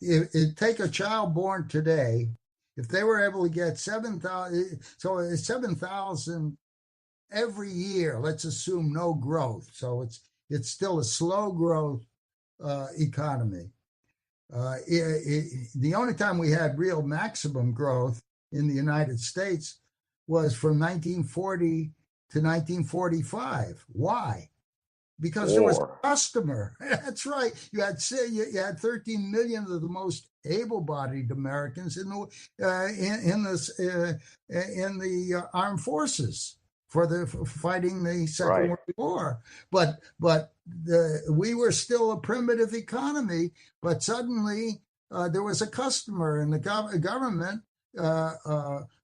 Take a child born today. If they were able to get 7,000, so it's 7,000 every year. Let's assume no growth. So it's still a slow growth economy. The only time we had real maximum growth in the United States was from 1940 to 1945. Why? Because there was a customer. That's right. You had 13 million of the most able-bodied Americans in the armed forces for fighting the Second World War. But we were still a primitive economy. But suddenly there was a customer, and the government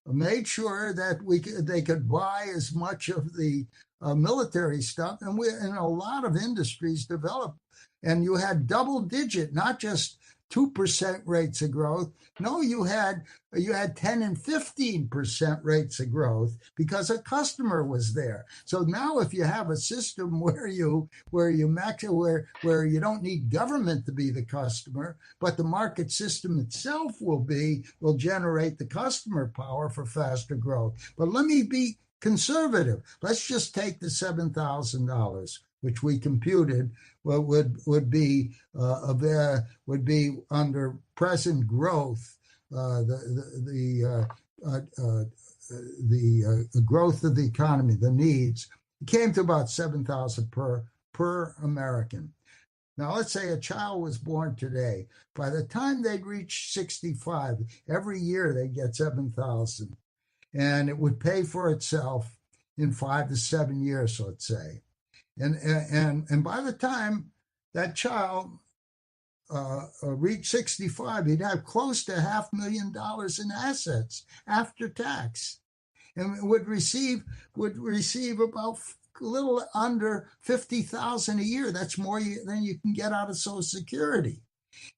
made sure that they could buy as much of the military stuff, and a lot of industries developed, and you had double-digit, not just 2% rates of growth. No, you had 10 and 15% rates of growth because a customer was there. So now, if you have a system where you don't need government to be the customer, but the market system itself will generate the customer power for faster growth. But let me be conservative. Let's just take the $7,000, which we computed would be under present growth, the growth of the economy, the needs. It came to about 7,000 per American. Now, let's say a child was born today. By the time they'd reach 65, every year they'd get 7,000. And it would pay for itself in 5 to 7 years, let's say. And by the time that child reached 65, he'd have close to $500,000 in assets after tax, and would receive about a little under $50,000 a year. That's more than you can get out of Social Security.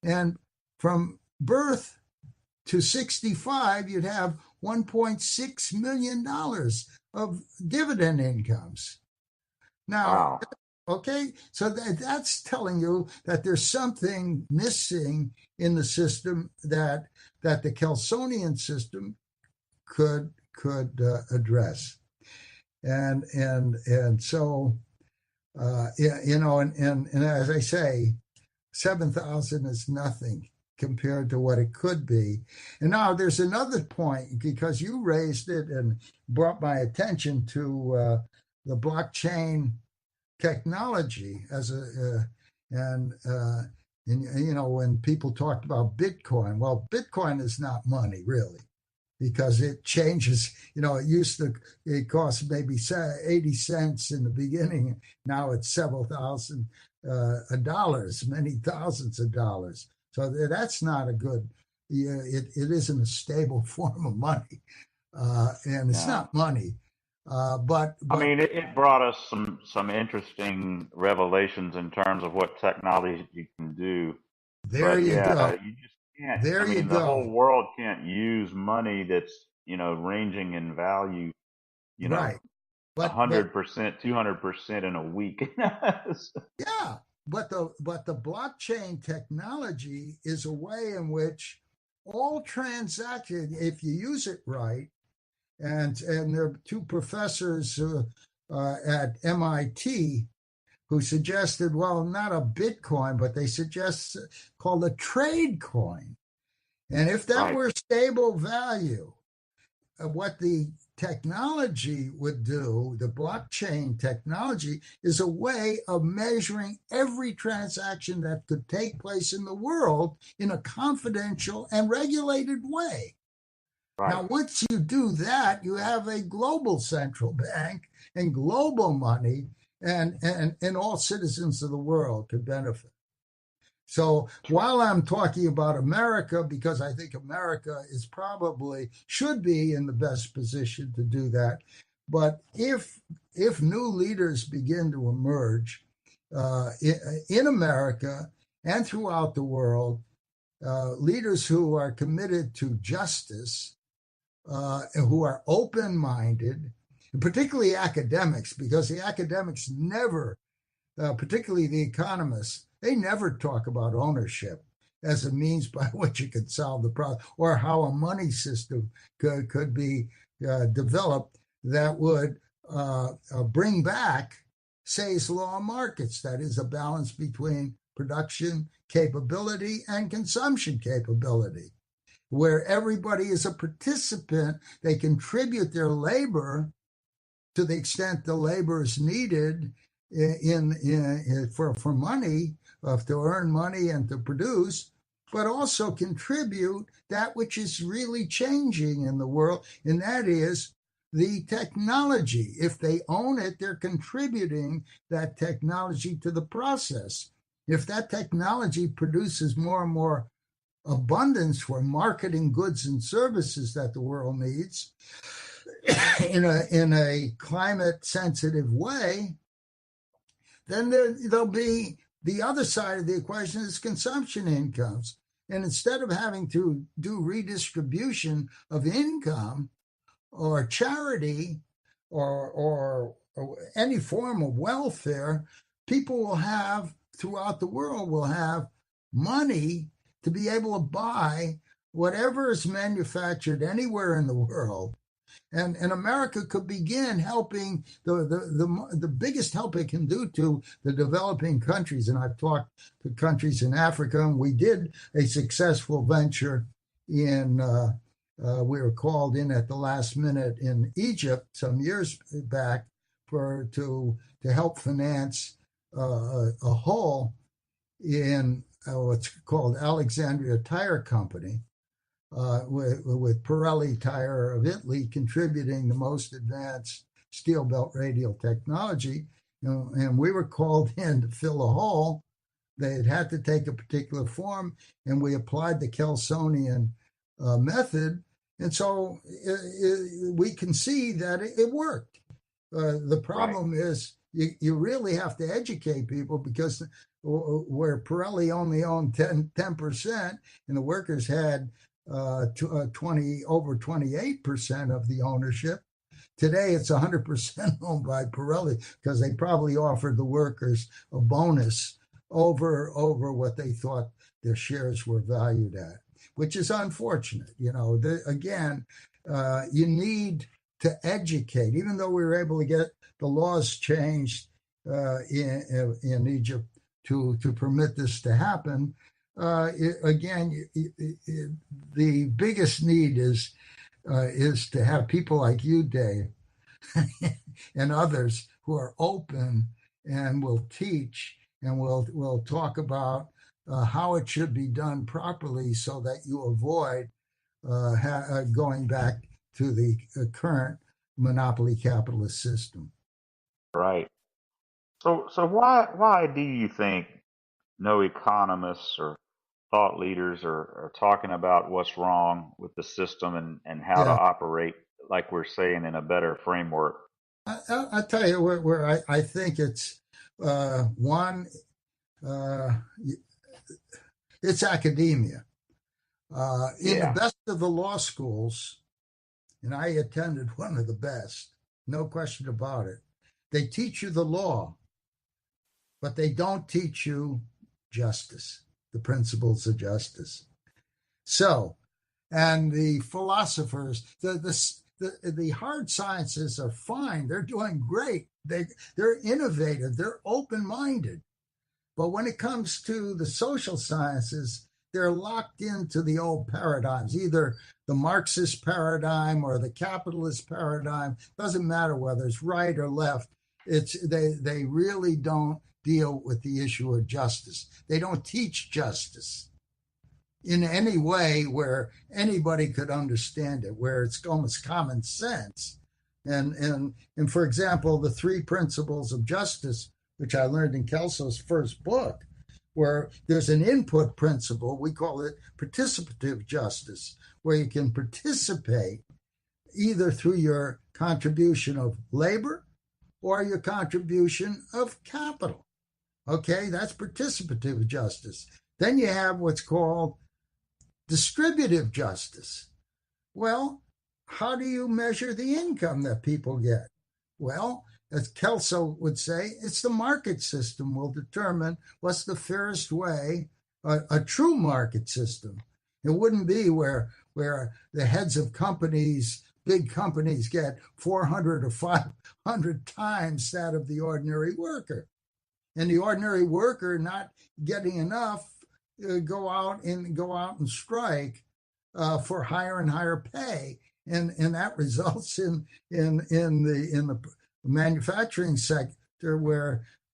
And from birth to 65, you'd have $1.6 million of dividend incomes. Now, okay, so that's telling you that there's something missing in the system that the Kelsonian system could address, and so and as I say, 7,000 is nothing compared to what it could be. And now there's another point, because you raised it and brought my attention to the blockchain technology and when people talked about Bitcoin, well, Bitcoin is not money really, because it changes. It cost maybe 80 cents in the beginning. Now it's several thousand dollars, many thousands of dollars. So that's not a good. It isn't a stable form of money, and it's not money. But I mean, it brought us some interesting revelations in terms of what technology you can do. There you go. You just can't. There you go. The whole world can't use money that's ranging in value. Right. 100%, 200% in a week. Yeah, but the blockchain technology is a way in which all transactions, if you use it right, and there are two professors at MIT who suggested, well, not a Bitcoin, but they suggest called a trade coin. And if that were stable value, what the technology would do, the blockchain technology, is a way of measuring every transaction that could take place in the world in a confidential and regulated way. Now, once you do that, you have a global central bank and global money, and all citizens of the world could benefit. So while I'm talking about America, because I think America should be in the best position to do that, but if new leaders begin to emerge in America, and throughout the world, leaders who are committed to justice, who are open-minded, particularly academics, because the academics never, particularly the economists, they never talk about ownership as a means by which you could solve the problem, or how a money system could be developed that would bring back Say's law of markets, that is, a balance between production capability and consumption capability, where everybody is a participant. They contribute their labor to the extent the labor is needed for money, to earn money and to produce, but also contribute that which is really changing in the world, and that is the technology. If they own it, they're contributing that technology to the process. If that technology produces more and more abundance for marketing goods and services that the world needs in a climate sensitive way, then there'll be the other side of the equation is consumption incomes. And instead of having to do redistribution of income or charity or any form of welfare, people will have, throughout the world, will have money to be able to buy whatever is manufactured anywhere in the world. And America could begin helping the biggest help it can do to the developing countries. And I've talked to countries in Africa, and we did a successful venture in, we were called in at the last minute in Egypt some years back to help finance a hall in what's called Alexandria Tire Company, with Pirelli Tire of Italy contributing the most advanced steel belt radial technology. And we were called in to fill a hole. They had to take a particular form, and we applied the Kelsonian method. And so we can see that it worked. The problem is you really have to educate people, because where Pirelli only owned 10% and the workers had over 28% of the ownership. Today, it's 100% owned by Pirelli, because they probably offered the workers a bonus over what they thought their shares were valued at, which is unfortunate. Again, you need to educate. Even though we were able to get the laws changed in Egypt to permit this to happen, the biggest need is to have people like you, Dave, and others who are open and will teach and will talk about how it should be done properly, so that you avoid going back to the current monopoly capitalist system. Right. So why do you think no economists or thought leaders are talking about what's wrong with the system and how to Yeah, operate, like we're saying, in a better framework? I'll tell you where I think it's one, uh, it's academia. In the Yeah. best of the law schools, and I attended one of the best, no question about it, they teach you the law, but they don't teach you justice, the principles of justice. So, and the philosophers, the hard sciences are fine. They're doing great. They're innovative. They're open-minded. But when it comes to the social sciences, they're locked into the old paradigms, either the Marxist paradigm or the capitalist paradigm. Doesn't matter whether it's right or left. They really don't deal with the issue of justice. They don't teach justice in any way where anybody could understand it, where it's almost common sense. And for example, the three principles of justice, which I learned in Kelso's first book, where there's an input principle, we call it participative justice, where you can participate either through your contribution of labor or your contribution of capital. Okay, that's participative justice. Then you have what's called distributive justice. Well, how do you measure the income that people get? Well, as Kelso would say, it's the market system will determine what's the fairest way, a true market system. It wouldn't be where the heads of companies, big companies, get 400 or 500 times that of the ordinary worker. And the ordinary worker not getting enough go out and strike for higher and higher pay, and that results in the manufacturing sector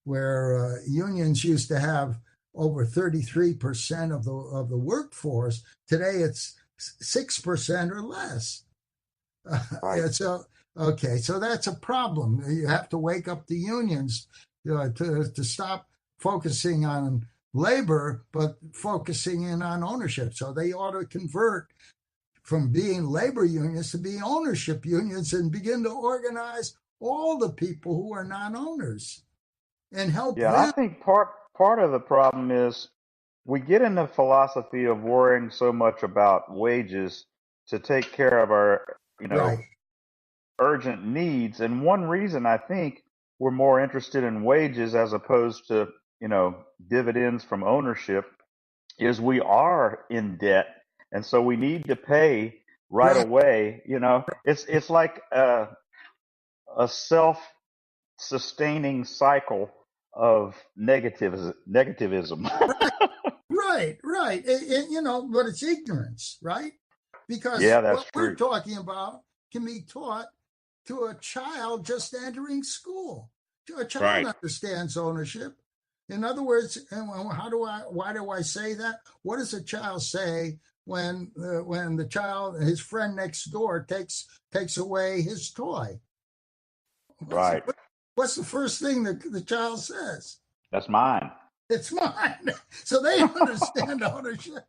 where unions used to have over 33% of the workforce. Today it's 6% or less. Right. So okay, so that's a problem. You have to wake up the unions to stop focusing on labor, but focusing in on ownership. So they ought to convert from being labor unions to being ownership unions and begin to organize all the people who are non-owners and help Yeah, and I them. think part of the problem is we get in the philosophy of worrying so much about wages to take care of our, Right, urgent needs. And one reason I think we're more interested in wages as opposed to, dividends from ownership is we are in debt. And so we need to pay right right, away. It's like a self-sustaining cycle of negativism. right. But it's ignorance, right? Because Yeah, that's what we're true. talking about can be taught to a child just entering school. A child Right. understands ownership. In other words, and why do I say that? What does a child say when the child, his friend next door, takes away his toy? What's the, Right. what's the first thing that the child says? That's mine. It's mine. So they understand ownership.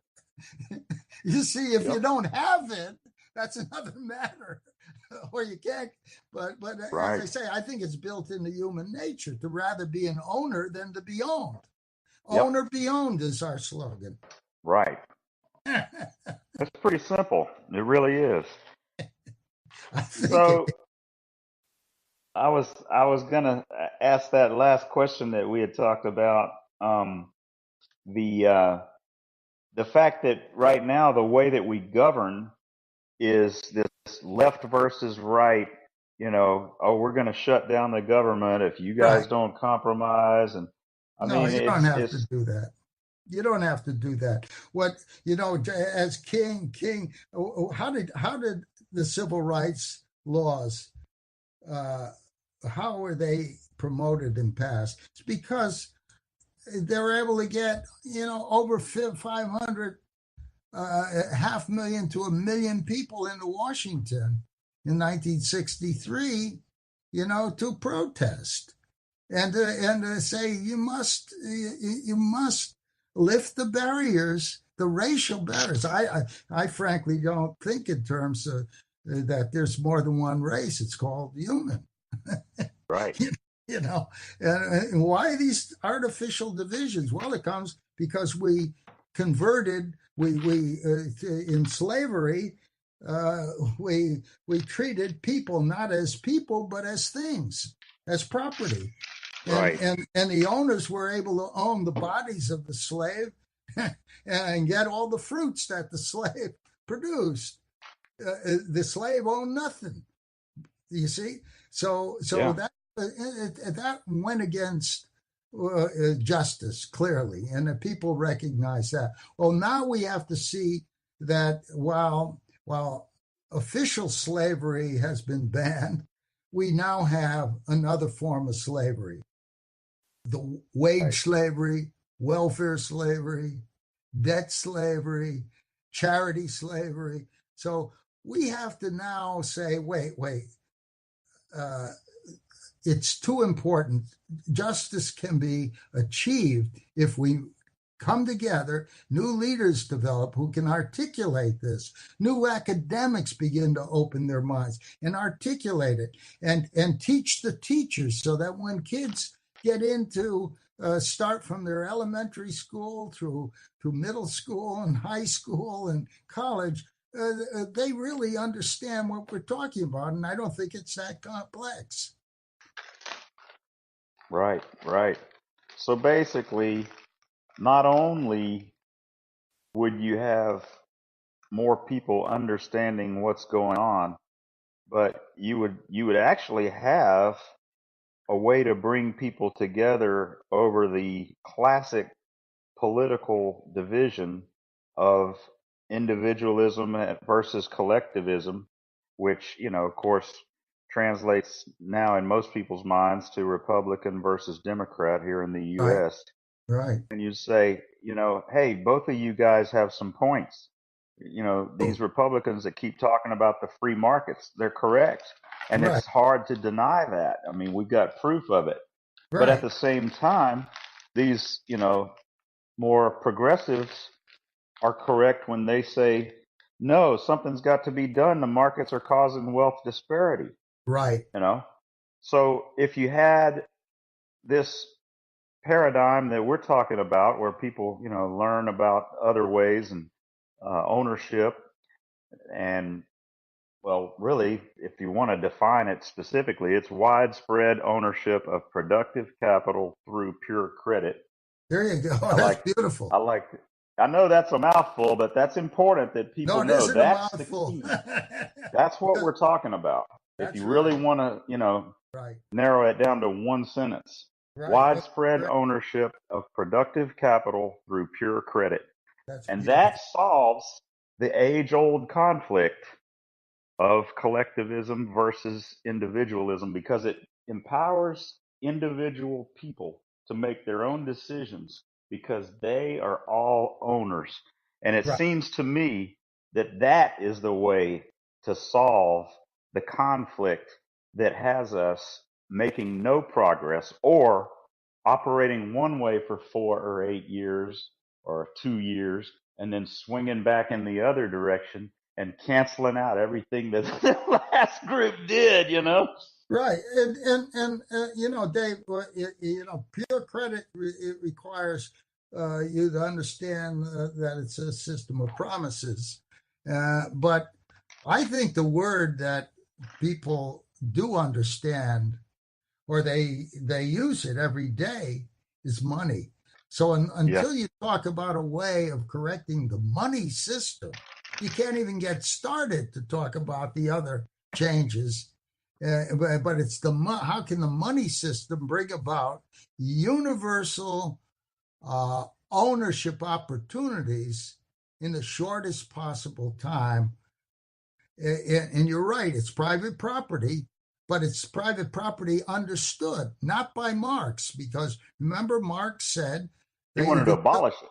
You see, if you Yep. don't have it, that's another matter. Or you can't. But as Right. I say, I think it's built into human nature to rather be an owner than to be owned. Own Yep. or be owned is our slogan. Right. I It's pretty simple. It really is. think it. So I was gonna ask that last question that we had talked about. The the fact that right now the way that we govern is this left versus right. Oh, we're going to shut down the government if you guys Right. don't compromise. And I No, mean, you don't have to it's do that. You don't have to do that. What as how did the civil rights laws uh, how were they promoted and passed? It's because they were able to get over 500 half million to a million people into Washington in 1963, to protest and to say you must lift the barriers, the racial barriers. I frankly don't think in terms of that there's more than one race. It's called human. right. you know, and why these artificial divisions? Well, it comes because we converted we in slavery uh, we treated people not as people but as things, as property, and Right. and the owners were able to own the bodies of the slave and get all the fruits that the slave produced. The slave owned nothing. You see, so Yeah. that went against justice clearly, and the people recognize that. Well, now we have to see that while official slavery has been banned, we now have another form of slavery: the Right. wage slavery, welfare slavery, debt slavery, charity slavery. So we have to now say, wait. Uh, it's too important. Justice can be achieved if we come together, new leaders develop who can articulate this, new academics begin to open their minds and articulate it, and teach the teachers so that when kids get into start from their elementary school through middle school and high school and college, they really understand what we're talking about, and I don't think it's that complex. Right, right. So basically, not only would you have more people understanding what's going on, but you would actually have a way to bring people together over the classic political division of individualism versus collectivism, which, of course, translates now in most people's minds to Republican versus Democrat here in the Right, US. right. And you say, hey, both of you guys have some points. These Oh, Republicans that keep talking about the free markets, they're correct. And right, it's hard to deny that. I mean, we've got proof of it. But at right, the same time, these, more progressives are correct when they say, no, something's got to be done. The markets are causing wealth disparity, right, you know? So if you had this paradigm that we're talking about where people, learn about other ways and ownership and well, really, if you want to define it specifically, it's widespread ownership of productive capital through pure credit. there you go. I That's like, I beautiful. like, I know that's a mouthful, but that's important that No, people it know isn't a that's the mouthful. key. That's what we're talking about. If That's you really right. want to, Right, narrow it down to one sentence, right. No, widespread right. ownership of productive capital through pure credit. That's And beautiful. that solves the age old conflict of collectivism versus individualism because it empowers individual people to make their own decisions because they are all owners. And it Right, seems to me that that is the way to solve the conflict that has us making no progress or operating one way for 4 or 8 years or 2 years and then swinging back in the other direction and canceling out everything that the last group did. right. Dave, pure credit it requires you to understand that it's a system of promises. But I think the word that people do understand, or they use it every day, is money. So Yeah. until you talk about a way of correcting the money system, you can't even get started to talk about the other changes. But it's how can the money system bring about universal ownership opportunities in the shortest possible time? And you're right, it's private property, but it's private property understood, not by Marx, because remember, Marx said He that you wanted to could, abolish it.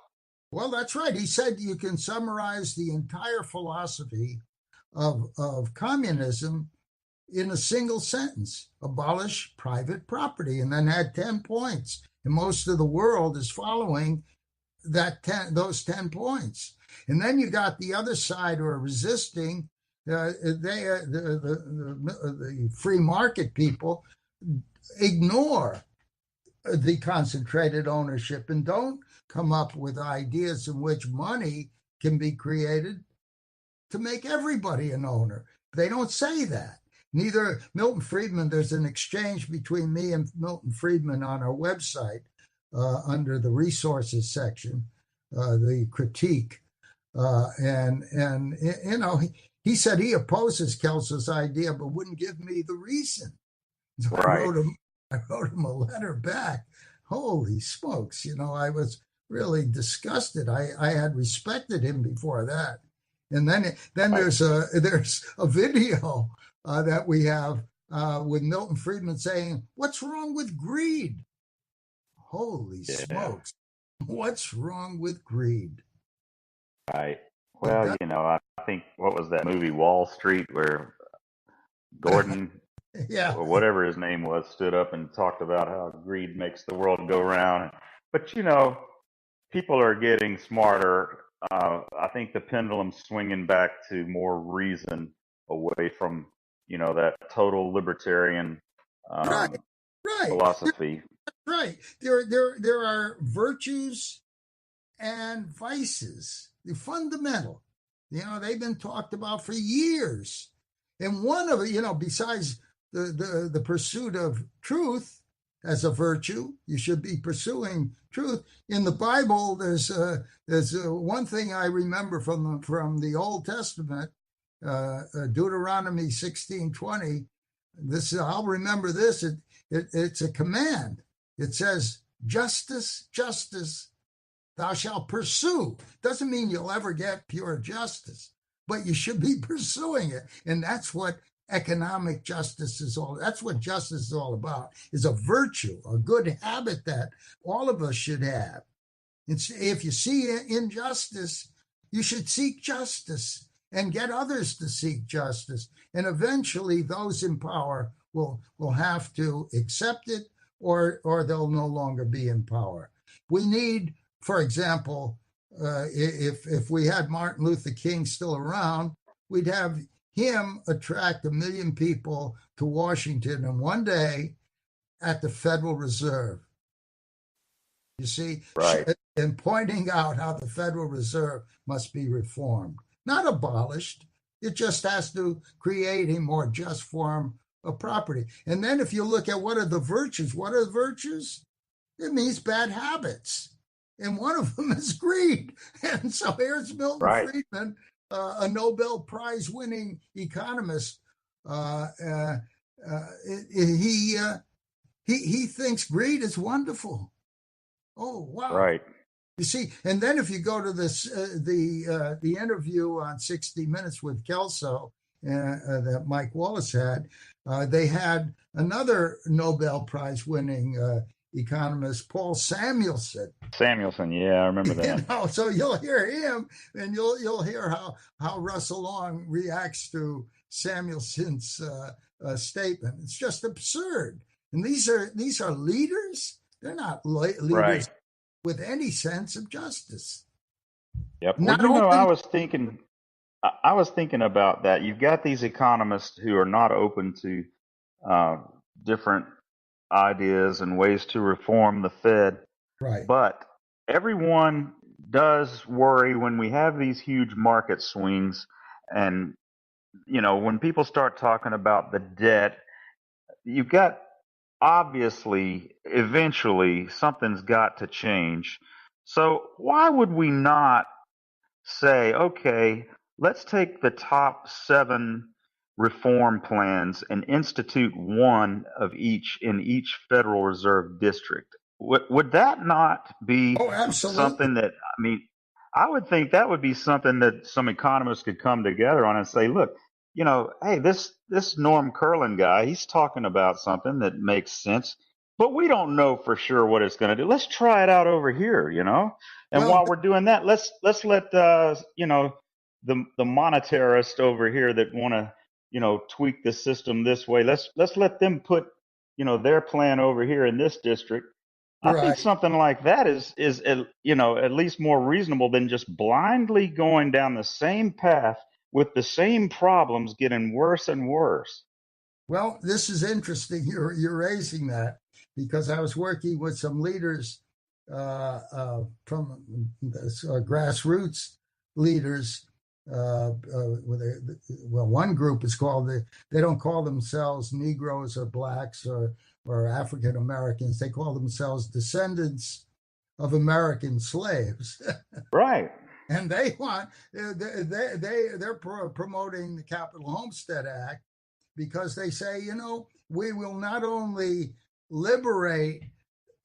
well, that's right. He said you can summarize the entire philosophy of communism in a single sentence: abolish private property, and then had 10 points. And most of the world is following those 10 points. And then you got the other side who are resisting. The free market people ignore the concentrated ownership and don't come up with ideas in which money can be created to make everybody an owner. They don't say that. Neither Milton Friedman, there's an exchange between me and Milton Friedman on our website under the resources section, the critique. He said he opposes Kelso's idea, but wouldn't give me the reason. So Right. I wrote him a letter back. Holy smokes! I was really disgusted. I had respected him before that, and then Right. there's a video that we have with Milton Friedman saying, "What's wrong with greed?" Holy Yeah. smokes! What's wrong with greed? Right. But Well, I think what was that movie Wall Street where Gordon yeah, or whatever his name was stood up and talked about how greed makes the world go round. But people are getting smarter. I think the pendulum's swinging back to more reason away from that total libertarian right, um, right. philosophy. Right. There are virtues and vices, the fundamental. They've been talked about for years. And one of it, besides the pursuit of truth as a virtue, you should be pursuing truth. In the Bible, there's one thing I remember from the Old Testament, Deuteronomy 16:20. I'll remember this. It's a command. It says, "Justice, justice, thou shalt pursue." Doesn't mean you'll ever get pure justice, but you should be pursuing it. And that's what economic justice is all. That's what justice is all about, is a virtue, a good habit that all of us should have. If you see injustice, you should seek justice and get others to seek justice. And eventually those in power will have to accept it, or they'll no longer be in power. We need, for example, if we had Martin Luther King still around, we'd have him attract 1 million people to Washington in one day at the Federal Reserve. You see, Right. and pointing out how the Federal Reserve must be reformed, not abolished. It just has to create a more just form of property. And then if you look at what are the virtues, it means bad habits. And one of them is greed. And so here's Milton Right. Friedman, a Nobel Prize winning economist. He thinks greed is wonderful. Oh, wow. Right. You see, and then if you go to this, the interview on 60 Minutes with Kelso that Mike Wallace had, they had another Nobel Prize winning economist, Paul Samuelson. Samuelson, yeah, I remember that. So you'll hear him, and you'll hear how Russell Long reacts to Samuelson's statement. It's just absurd. And these are leaders. They're not leaders Right. with any sense of justice. Yep. Well, I was thinking about that. You've got these economists who are not open to different ideas and ways to reform the Fed. Right. But everyone does worry when we have these huge market swings, and when people start talking about the debt, you've got, obviously, eventually something's got to change. So why would we not say, okay, let's take the top 7 reform plans and institute one of each in each Federal Reserve district? Would that not be something that, I would think that would be something that some economists could come together on and say, look, hey, this Norm Kurland guy, he's talking about something that makes sense, but we don't know for sure what it's going to do. Let's try it out over here, And while we're doing that, let's let the monetarists over here that want to tweak the system this way, let's let them put their plan over here in this district. I think something like that is at least more reasonable than just blindly going down the same path with the same problems getting worse and worse. Well, this is interesting. You're raising that, because I was working with some leaders from grassroots leaders. One group is called, they don't call themselves Negroes or Blacks or African Americans. They call themselves descendants of American slaves. Right. And they want, they're promoting the Capital Homestead Act, because they say, we will not only liberate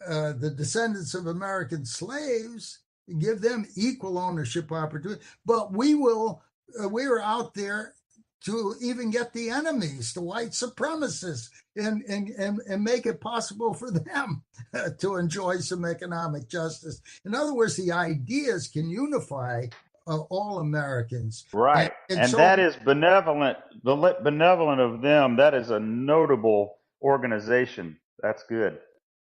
the descendants of American slaves and give them equal ownership opportunity, but we're out there to even get the enemies, the white supremacists, and make it possible for them to enjoy some economic justice. In other words, the ideas can unify all Americans. Right. And so, that is benevolent. The benevolent of them, that is a notable organization. That's good.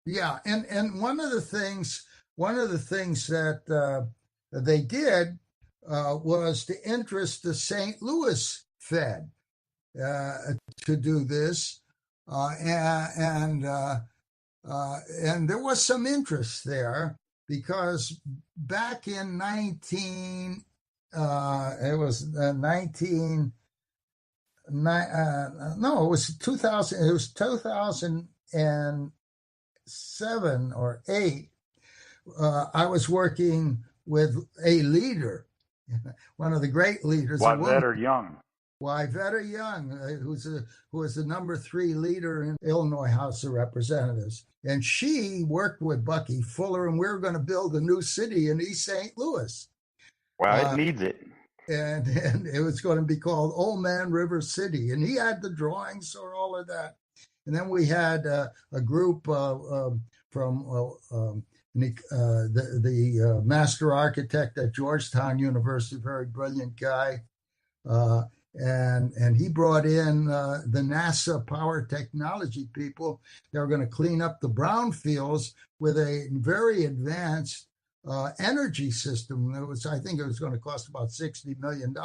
Yeah. And one of the things that they did was to interest the St. Louis Fed to do this. And there was some interest there because back in it was 19, no, it was 2000, it was 2007 or 8. I was working with a leader, one of the great leaders, a woman. Wivette or Young? Wivetta Young, who was the number 3 leader in Illinois House of Representatives. And she worked with Bucky Fuller, and we were going to build a new city in East St. Louis. Wow, it needs it. And it was going to be called Old Man River City. And he had the drawings for all of that. And then we had a group from the master architect at Georgetown University, very brilliant guy. And he brought in the NASA power technology people. They were going to clean up the brownfields with a very advanced energy system. I think it was going to cost about $60 million,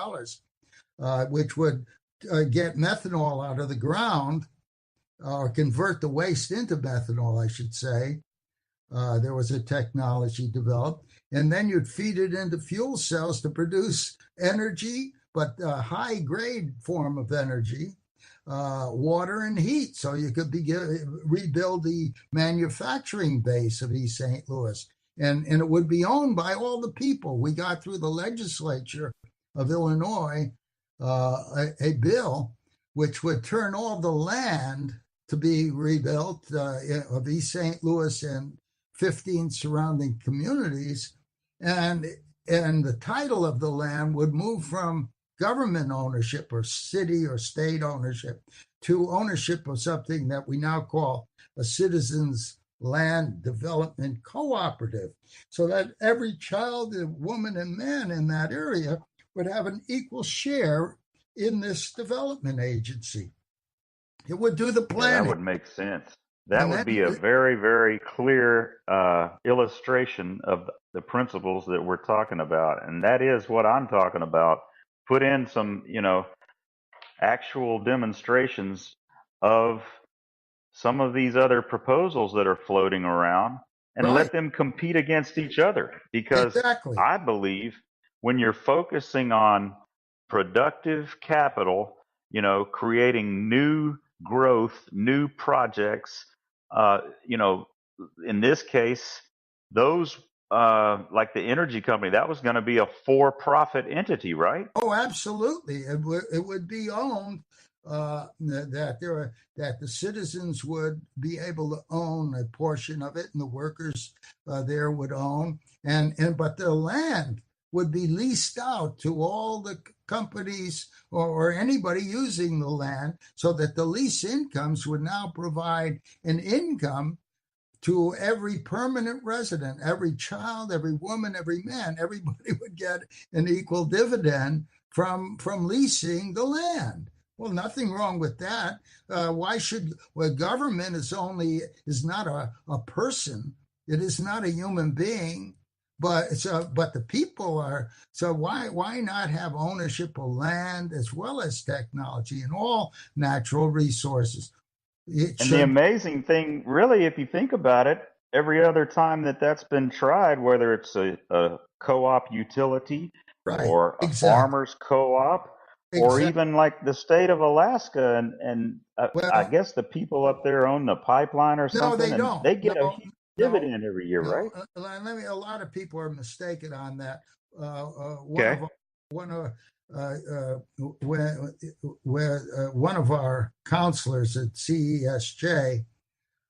which would get methanol out of the ground, or convert the waste into methanol, I should say. There was a technology developed, and then you'd feed it into fuel cells to produce energy, but a high-grade form of energy, water and heat, so you could rebuild the manufacturing base of East St. Louis. And it would be owned by all the people. We got through the legislature of Illinois a bill which would turn all the land to be rebuilt of East St. Louis and 15 surrounding communities. And the title of the land would move from government ownership or city or state ownership to ownership of something that we now call a citizens' land development cooperative, so that every child, woman, and man in that area would have an equal share in this development agency. It would do the planning. Yeah, that would make sense. That would be a very, very clear illustration of the principles that we're talking about. And that is what I'm talking about. Put in some, actual demonstrations of some of these other proposals that are floating around, and let them compete against each other. Because I believe when you're focusing on productive capital, creating new growth, new projects, in this case, those like the energy company, that was going to be a for-profit entity, right? Oh, absolutely. It would be owned, that the citizens would be able to own a portion of it, and the workers there would own, but the land would be leased out to all the companies or anybody using the land, so that the lease incomes would now provide an income to every permanent resident, every child, every woman, every man. Everybody would get an equal dividend from leasing the land. Well, nothing wrong with that. Why should government is not a person? It is not a human being, but the people are. So why not have ownership of land as well as technology and all natural resources? The amazing thing, really, if you think about it, every other time that's been tried, whether it's a co-op utility or a farmer's co-op, or even like the state of Alaska, and I guess the people up there own the pipeline or something. No, they don't. They get a huge dividend every year, right? A lot of people are mistaken on that. One of our counselors at CESJ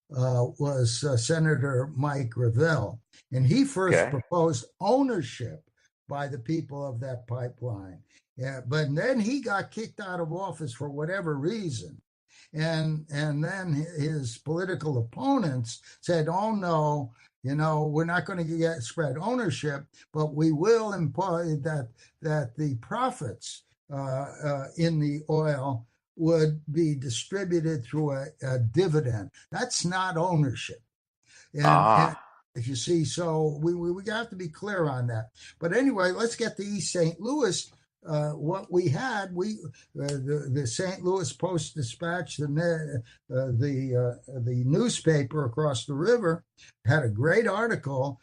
was Senator Mike Revelle, and he first proposed ownership by the people of that pipeline. Yeah, but then he got kicked out of office for whatever reason. And then his political opponents said, oh, no, we're not going to spread ownership, but we will imply that the profits in the oil would be distributed through a dividend. That's not ownership. And if you see, so we have to be clear on that. But anyway, let's get to East St. Louis. what we had, the St. Louis Post-Dispatch, the newspaper across the river, had a great article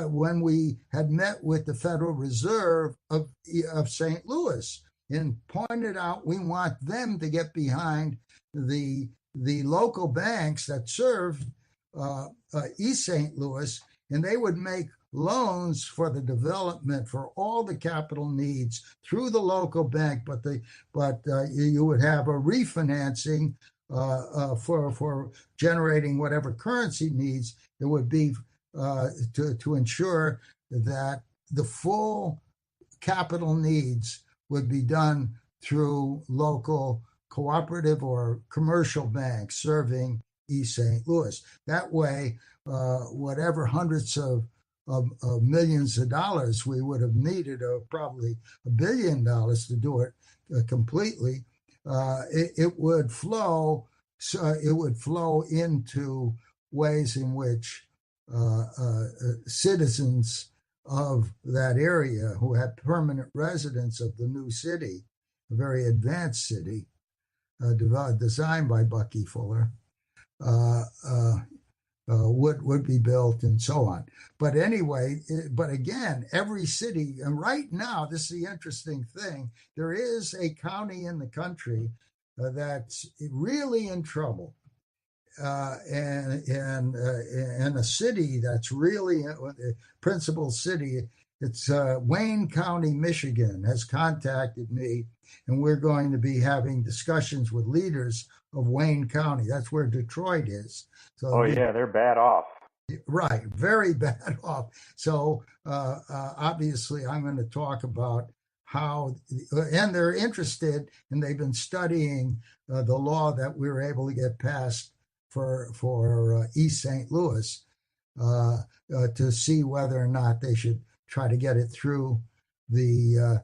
when we had met with the Federal Reserve of St. Louis, and pointed out we want them to get behind the local banks that served East St. Louis, and they would make loans for the development for all the capital needs through the local bank, but you would have a refinancing for generating whatever currency needs. It would be to ensure that the full capital needs would be done through local cooperative or commercial banks serving East St. Louis. That way, whatever hundreds of millions of dollars we would have needed, or probably $1 billion to do it completely, it would flow. So it would flow into ways in which citizens of that area who had permanent residence of the new city, a very advanced city, designed by Bucky Fuller, would be built and so on. But anyway, but again, every city, and right now, this is the interesting thing, there is a county in the country that's really in trouble. And a city that's really principal city. It's Wayne County, Michigan, has contacted me, and we're going to be having discussions with leaders of Wayne County. That's where Detroit is. So they're bad off. Right, very bad off. So obviously, I'm going to talk about how, and they're interested, and they've been studying the law that we were able to get passed for East St. Louis to see whether or not they should try to get it through the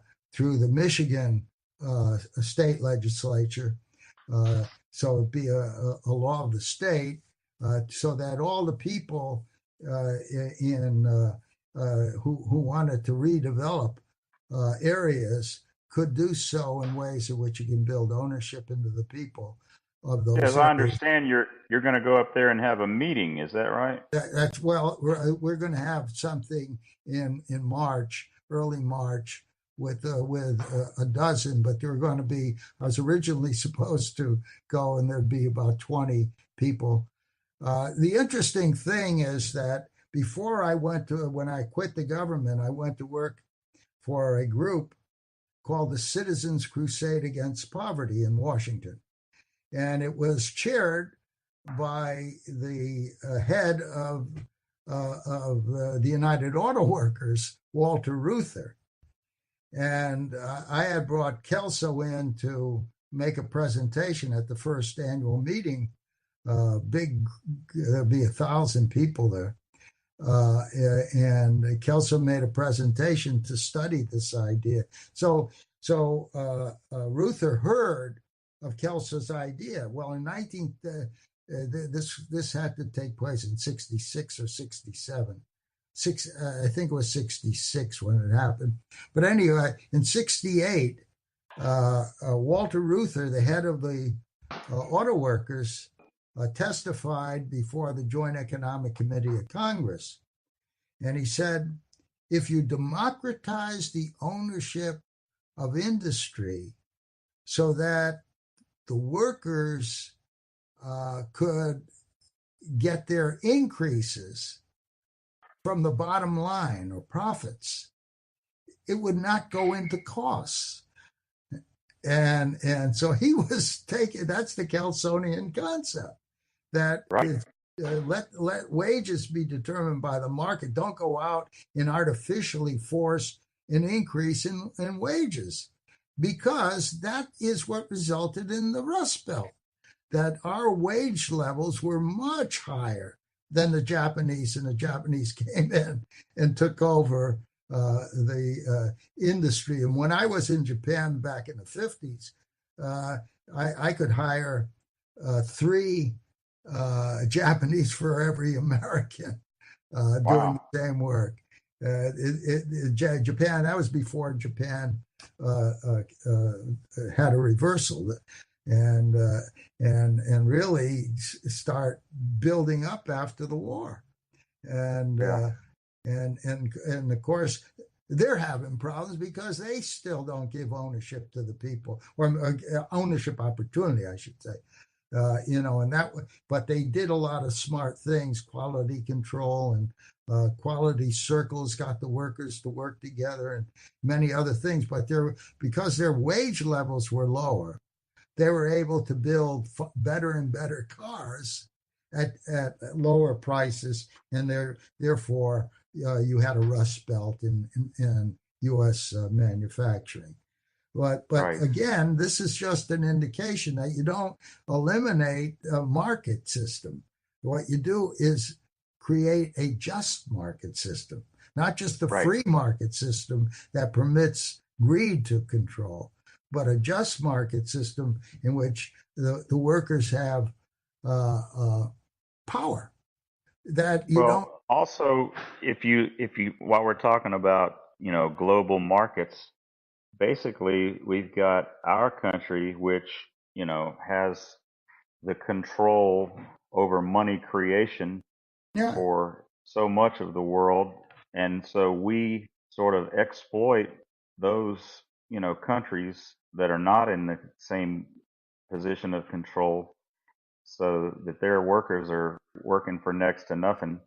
Michigan state legislature, so it'd be a law of the state, so that all the people who wanted to redevelop areas could do so in ways in which you can build ownership into the people of those As areas. I understand, you're going to go up there and have a meeting. Is that right? That's we're going to have something in March, early March, with a dozen, but there are going to be. I was originally supposed to go, and there'd be about 20 people. The interesting thing is that before when I quit the government, I went to work for a group called the Citizens Crusade Against Poverty in Washington. And it was chaired by the head of the United Auto Workers, Walter Reuther. And I had brought Kelso in to make a presentation at the first annual meeting. There'll be 1,000 people there. And Kelso made a presentation to study this idea. So Reuther heard of Kelso's idea. Well, in this had to take place in 66 or 67. I think it was 66 when it happened. But anyway, in 68, Walter Reuther, the head of the auto workers, testified before the Joint Economic Committee of Congress. And he said, if you democratize the ownership of industry so that the workers could get their increases from the bottom line or profits, it would not go into costs. And so he was taking, that's the Kelsonian concept, that right. Let wages be determined by the market. Don't go out and artificially force an increase in wages, because that is what resulted in the Rust Belt, that our wage levels were much higher than the Japanese, and the Japanese came in and took over the industry. And when I was in Japan back in the 50s, I could hire 3 Japanese for every American doing the same work. Japan, that was before Japan uh, uh, uh, had a reversal, and really start building up after the war, and Yeah. and of course they're having problems because they still don't give ownership to the people, or ownership opportunity, I should say. And that, but they did a lot of smart things, quality control and quality circles, got the workers to work together, and many other things. But because their wage levels were lower, they were able to build better and better cars at lower prices, and therefore you had a rust belt in U.S. Manufacturing. But Right. again, this is just an indication that you don't eliminate a market system. What you do is create a just market system, not just a Right. free market system that permits greed to control, but a just market system in which the workers have power that you don't. Well, also, if you while we're talking about, global markets, basically we've got our country, which, has the control over money creation Yeah, for so much of the world. And so we sort of exploit those, countries that are not in the same position of control, so that their workers are working for next to nothing.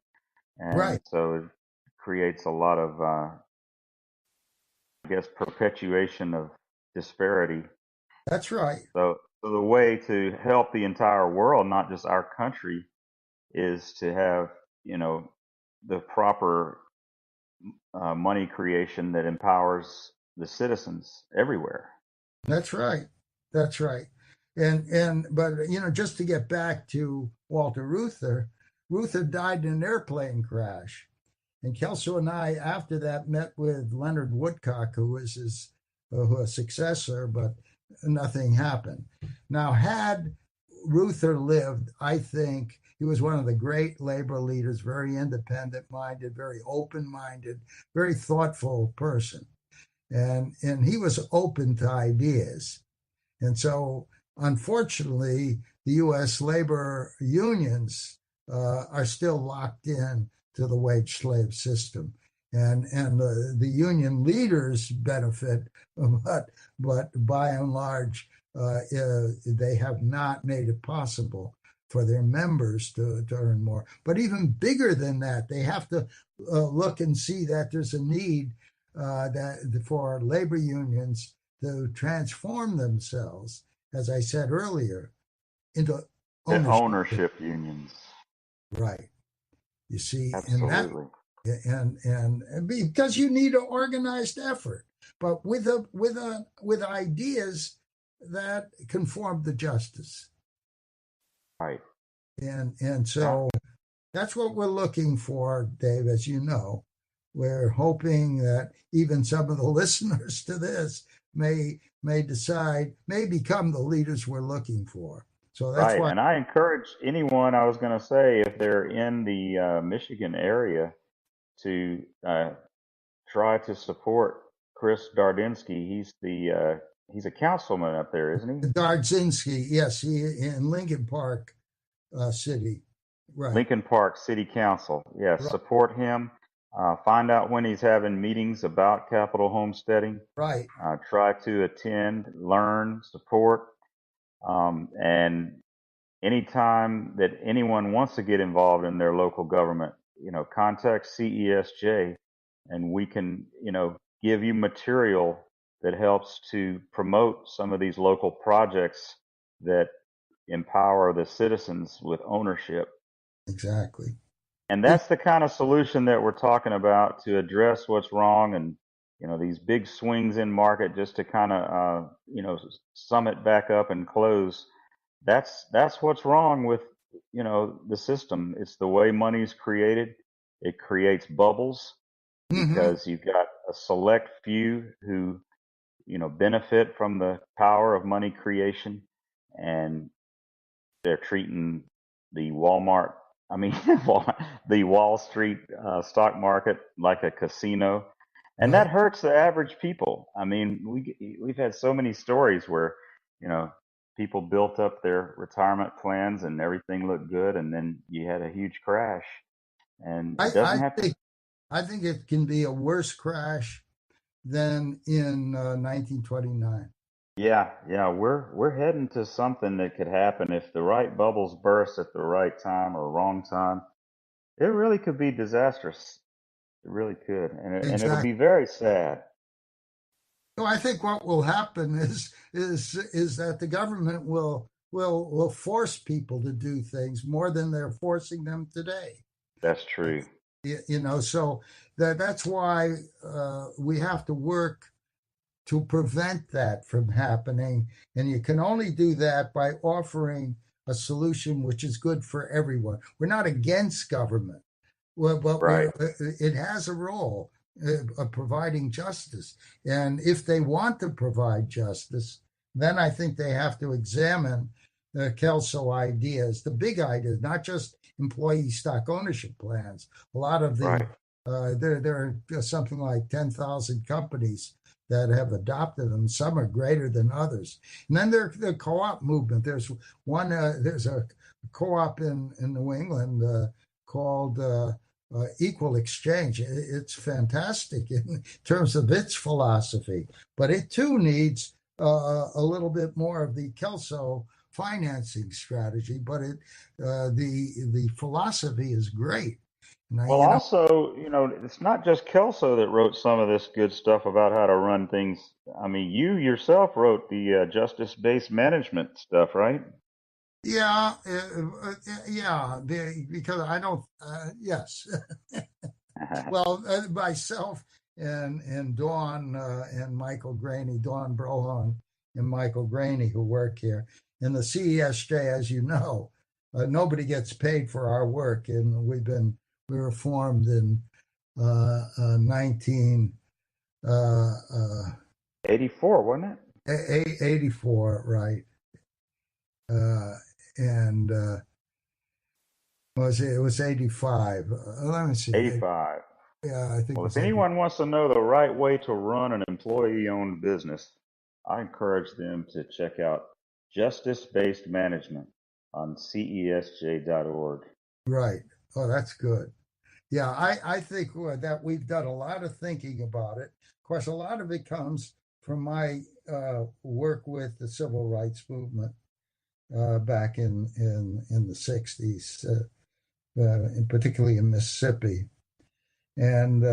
And right. so it creates a lot of, I guess, perpetuation of disparity. That's right. So the way to help the entire world, not just our country, is to have, you know, the proper money creation that empowers the citizens everywhere. That's right. That's right. But just to get back to Walter Reuther, Reuther died in an airplane crash. And Kelso and I, after that, met with Leonard Woodcock, who was his successor, but nothing happened. Now, had Reuther lived, I think he was one of the great labor leaders, very independent minded, very open minded, very thoughtful person. And he was open to ideas. And so, unfortunately, the U.S. labor unions are still locked in to the wage slave system. And the union leaders benefit, but by and large, they have not made it possible for their members to earn more. But even bigger than that, they have to look and see that there's a need for labor unions to transform themselves, as I said earlier, into The ownership. ownership unions. Right. You see, Absolutely. and because you need an organized effort, but with ideas that conform to justice. Right. And Yeah. so that's what we're looking for, Dave, as you know. We're hoping that even some of the listeners to this may become the leaders we're looking for. So that's Right. why. And I encourage anyone, I was going to say, if they're in the Michigan area, to try to support Chris Dardinsky. He's a councilman up there, isn't he? Dardzinski, yes, he in Lincoln Park City. Right, Lincoln Park City Council. Yes, right, support him. Find out when he's having meetings about capital homesteading. right. Try to attend, learn, support, and anytime that anyone wants to get involved in their local government, contact CESJ, and we can, give you material that helps to promote some of these local projects that empower the citizens with ownership. Exactly. And that's the kind of solution that we're talking about to address what's wrong, and these big swings in market just to kind of sum it back up and close. That's what's wrong with the system. It's the way money's created. It creates bubbles Mm-hmm. because you've got a select few who benefit from the power of money creation, and they're treating the Walmart I mean, the Wall Street stock market like a casino, and that right? hurts the average people. I mean, we've had so many stories where, you know, people built up their retirement plans and everything looked good, and then you had a huge crash. And I, it doesn't I have to. think I think it can be a worse crash than in 1929. Yeah, yeah, we're heading to something that could happen if the right bubbles burst at the right time or wrong time. It really could be disastrous. It really could, and it'll Exactly. be very sad. So I think what will happen is that the government will force people to do things more than they're forcing them today. That's true. So that's why we have to work to prevent that from happening, and you can only do that by offering a solution which is good for everyone. We're not against government. Well, but Right, it has a role of providing justice, and if they want to provide justice, then I think they have to examine the Kelso ideas, the big ideas, not just employee stock ownership plans. A lot of the right, there are something like 10,000 companies that have adopted them. Some are greater than others, and then there's the co-op movement. There's a co-op in New England called Equal Exchange. It's fantastic in terms of its philosophy, but it too needs a little bit more of the Kelso financing strategy. But the philosophy is great. Now, well, also, it's not just Kelso that wrote some of this good stuff about how to run things. I mean, you yourself wrote the justice-based management stuff, right? yeah, yeah, because I don't. Yes, well, myself and Dawn and Michael Graney, Dawn Brohan and Michael Graney, who work here in the CESJ, as you know, nobody gets paid for our work, and we were formed in 19 '84, wasn't it? 84, right? Uh, and it was 85. Let me see. '85. Yeah, I think it Well, if was 80. anyone wants to know the right way to run an employee-owned business, I encourage them to check out Justice-Based Management on cesj.org. Right. Oh, that's good. Yeah, I think that we've done a lot of thinking about it. Of course, a lot of it comes from my work with the civil rights movement back in the 60s, particularly in Mississippi. And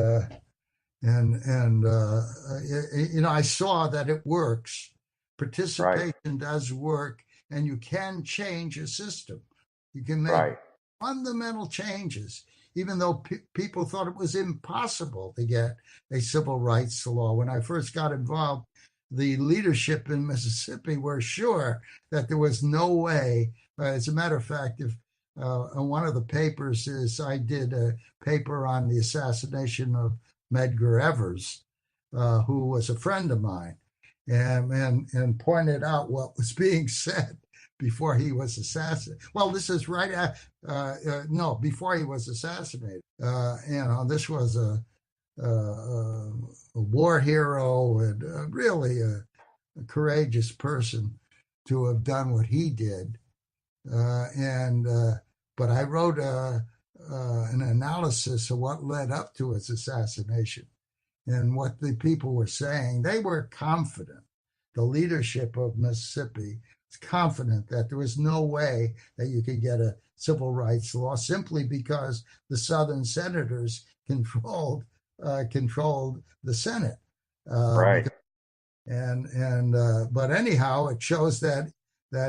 I saw that it works. Right, Participation does work, and you can change a system. You can make right, fundamental changes, even though people thought it was impossible to get a civil rights law. When I first got involved, the leadership in Mississippi were sure that there was no way. As a matter of fact, if one of the papers is I did a paper on the assassination of Medgar Evers, who was a friend of mine, and pointed out what was being said before he was assassinated. Well, this is right at no, before he was assassinated. This was a war hero and really a courageous person to have done what he did. And But I wrote an analysis of what led up to his assassination and what the people were saying. They were confident. The leadership of Mississippi was confident that there was no way that you could get a civil rights law simply because the Southern senators controlled the Senate. right. Because But anyhow, it shows that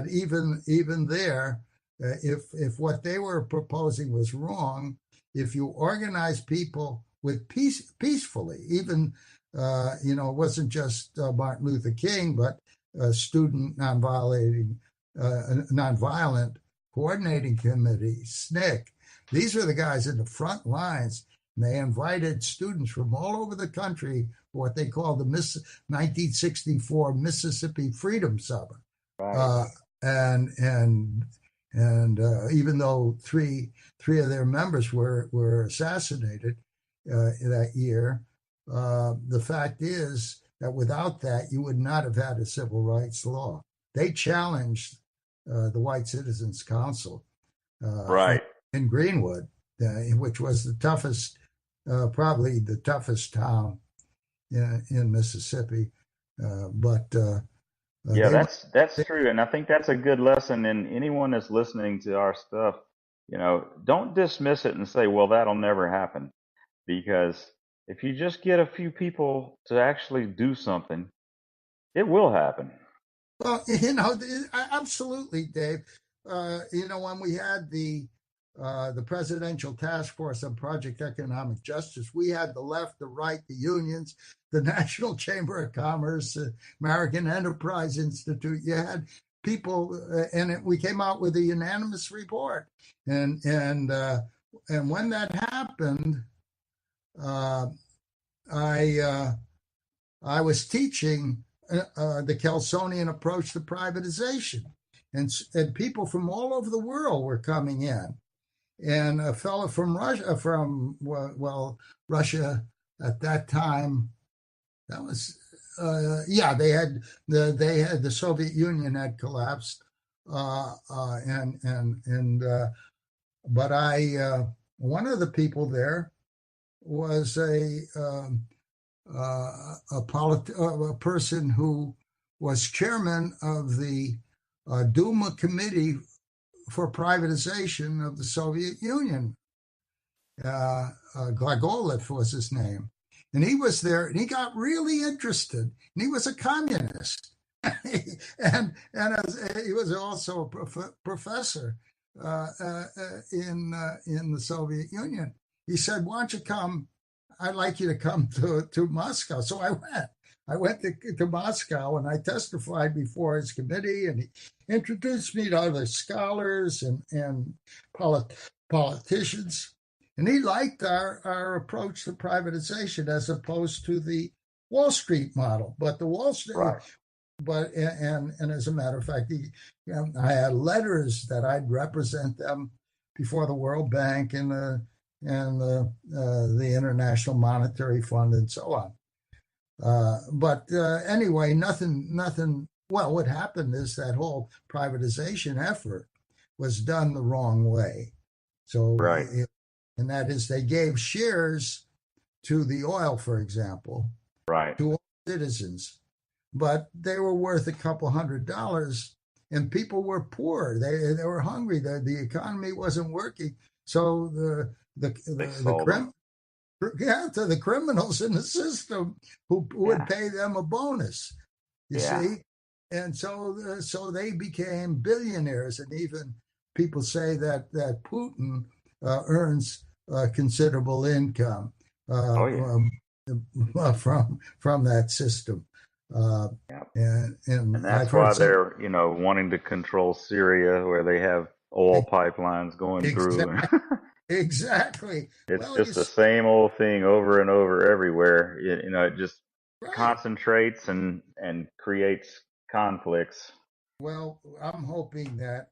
even there, if what they were proposing was wrong, if you organize people with peacefully, even it wasn't just Martin Luther King, but Student Nonviolent Coordinating Committee, SNCC. These are the guys in the front lines. And they invited students from all over the country for what they called the 1964 Mississippi Freedom Summer. Right. Uh, and And even though three of their members were assassinated that year, the fact is that without that, you would not have had a civil rights law. They challenged the White Citizens Council Right. in Greenwood, which was the toughest, probably the toughest town in Mississippi. But Yeah, they went. that's true, and I think that's a good lesson. And anyone that's listening to our stuff, don't dismiss it and say, "Well, that'll never happen," because if you just get a few people to actually do something, it will happen. Well, absolutely, Dave. When we had the Presidential Task Force on Project Economic Justice, we had the left, the right, the unions, the National Chamber of Commerce, American Enterprise Institute. You had people, we came out with a unanimous report. And when that happened, uh, I I was teaching the Kelsonian approach to privatization, and people from all over the world were coming in. And a fellow from Russia, Russia at that time, that was the Soviet Union had collapsed, and but I one of the people there was a person who was chairman of the Duma Committee for Privatization of the Soviet Union. Glagolev was his name. And he was there and he got really interested. And he was a communist. and he was also a professor in the Soviet Union. He said, "Why don't you come? I'd like you to come to Moscow." So I went. I went to Moscow and I testified before his committee, and he introduced me to other scholars and politicians. And he liked our approach to privatization as opposed to the Wall Street model. But the Wall Street, Right. and as a matter of fact, I had letters that I'd represent them before the World Bank and the International Monetary Fund and so on. But anyway, nothing. Well, what happened is that whole privatization effort was done the wrong way. So, Right. and that is, they gave shares to the oil, for example, Right. to all citizens, but they were worth a couple $100, and people were poor. They were hungry. The economy wasn't working. So They the sold them. to the criminals in the system who would Yeah. pay them a bonus. You Yeah. see, and so they became billionaires, and even people say that Putin earns considerable income Oh yeah. from that system. Uh, Yeah. and And I've that's heard why some they're, wanting to control Syria, where they have oil pipelines going through. exactly, exactly. It's Well, just the same old thing over and over everywhere. It just right. concentrates and creates conflicts. Well, I'm hoping that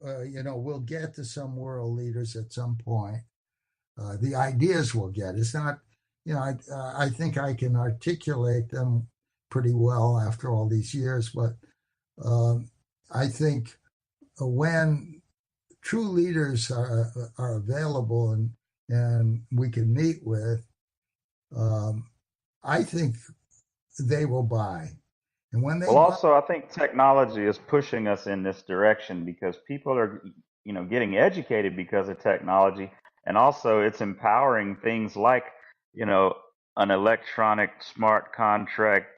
we'll get to some world leaders at some point. The ideas we'll get. It's not, I think I can articulate them pretty well after all these years, but I think when true leaders are available and we can meet with, um, I think they will buy. And when they Well, buy, also, I think technology is pushing us in this direction because people are, getting educated because of technology, and also it's empowering things like, you know, an electronic smart contract,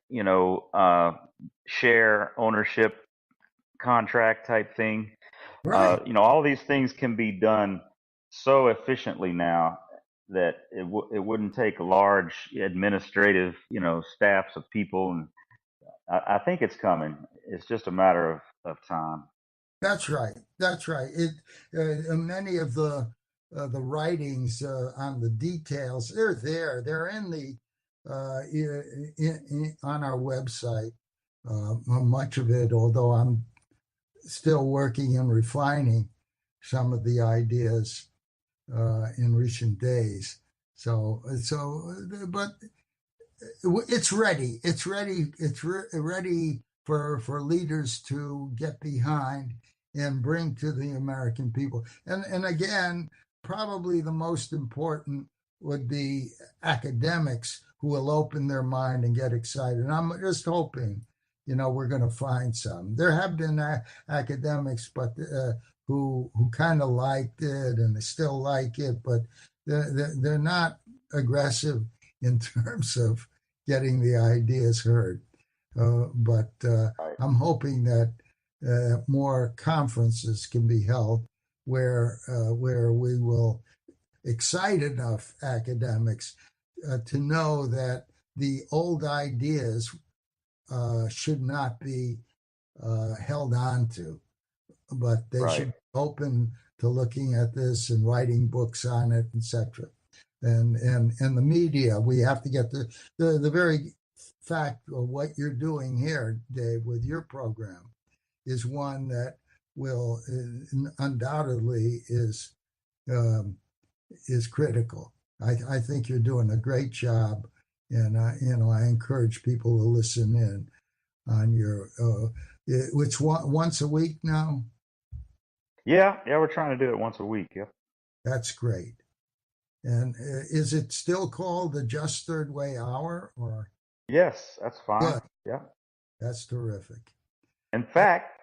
share ownership contract type thing. right. All these things can be done so efficiently now that it wouldn't take large administrative, staffs of people, and I think it's coming. It's just a matter of time. That's right. That's right. Many of the writings on the details, they're there. They're in the on our website. Much of it, although I'm still working and refining. some of the ideas in recent days. But it's ready. It's ready. Ready for leaders to get behind and bring to the American people. And again, probably the most important would be academics who will open their mind and get excited. And I'm just hoping, we're going to find some. There have been academics, but who kind of liked it and they still like it, but they're not aggressive in terms of getting the ideas heard. But I'm hoping that more conferences can be held where we will excite enough academics to know that the old ideas should not be held on to, but they should be open to looking at this and writing books on it, etc. And the media, we have to get the very fact of what you're doing here, Dave, with your program is one that will undoubtedly is critical. I think you're doing a great job, and I encourage people to listen in on your. It's once a week now. Yeah, we're trying to do it once a week. Yep. That's great. And is it still called the Just Third Way Hour, or? Yes, that's fine. Good. Yeah. That's terrific. In fact,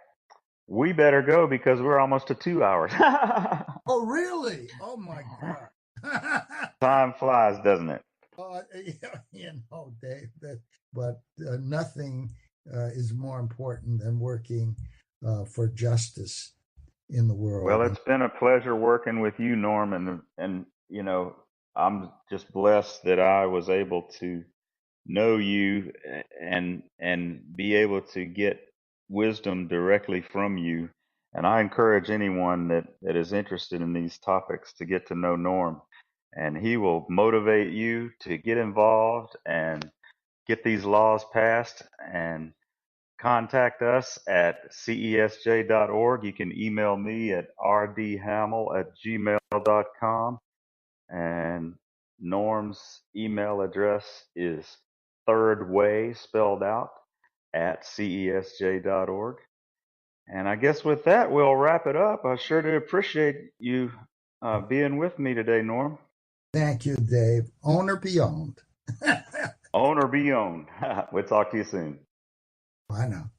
we better go because we're almost to 2 hours. Oh, really? Oh, my God. Time flies, doesn't it? Dave, but nothing is more important than working for justice in the world. Well, it's been a pleasure working with you, Norm, and I'm just blessed that I was able to know you and be able to get wisdom directly from you. And I encourage anyone that is interested in these topics to get to know Norm, and he will motivate you to get involved and get these laws passed. And contact us at cesj.org. You can email me at rdhamel@gmail.com. And Norm's email address is thirdway spelled out at cesj.org. And I guess with that, we'll wrap it up. I sure do appreciate you being with me today, Norm. Thank you, Dave. Own or be owned. Own or be owned. We'll talk to you soon. Bye now.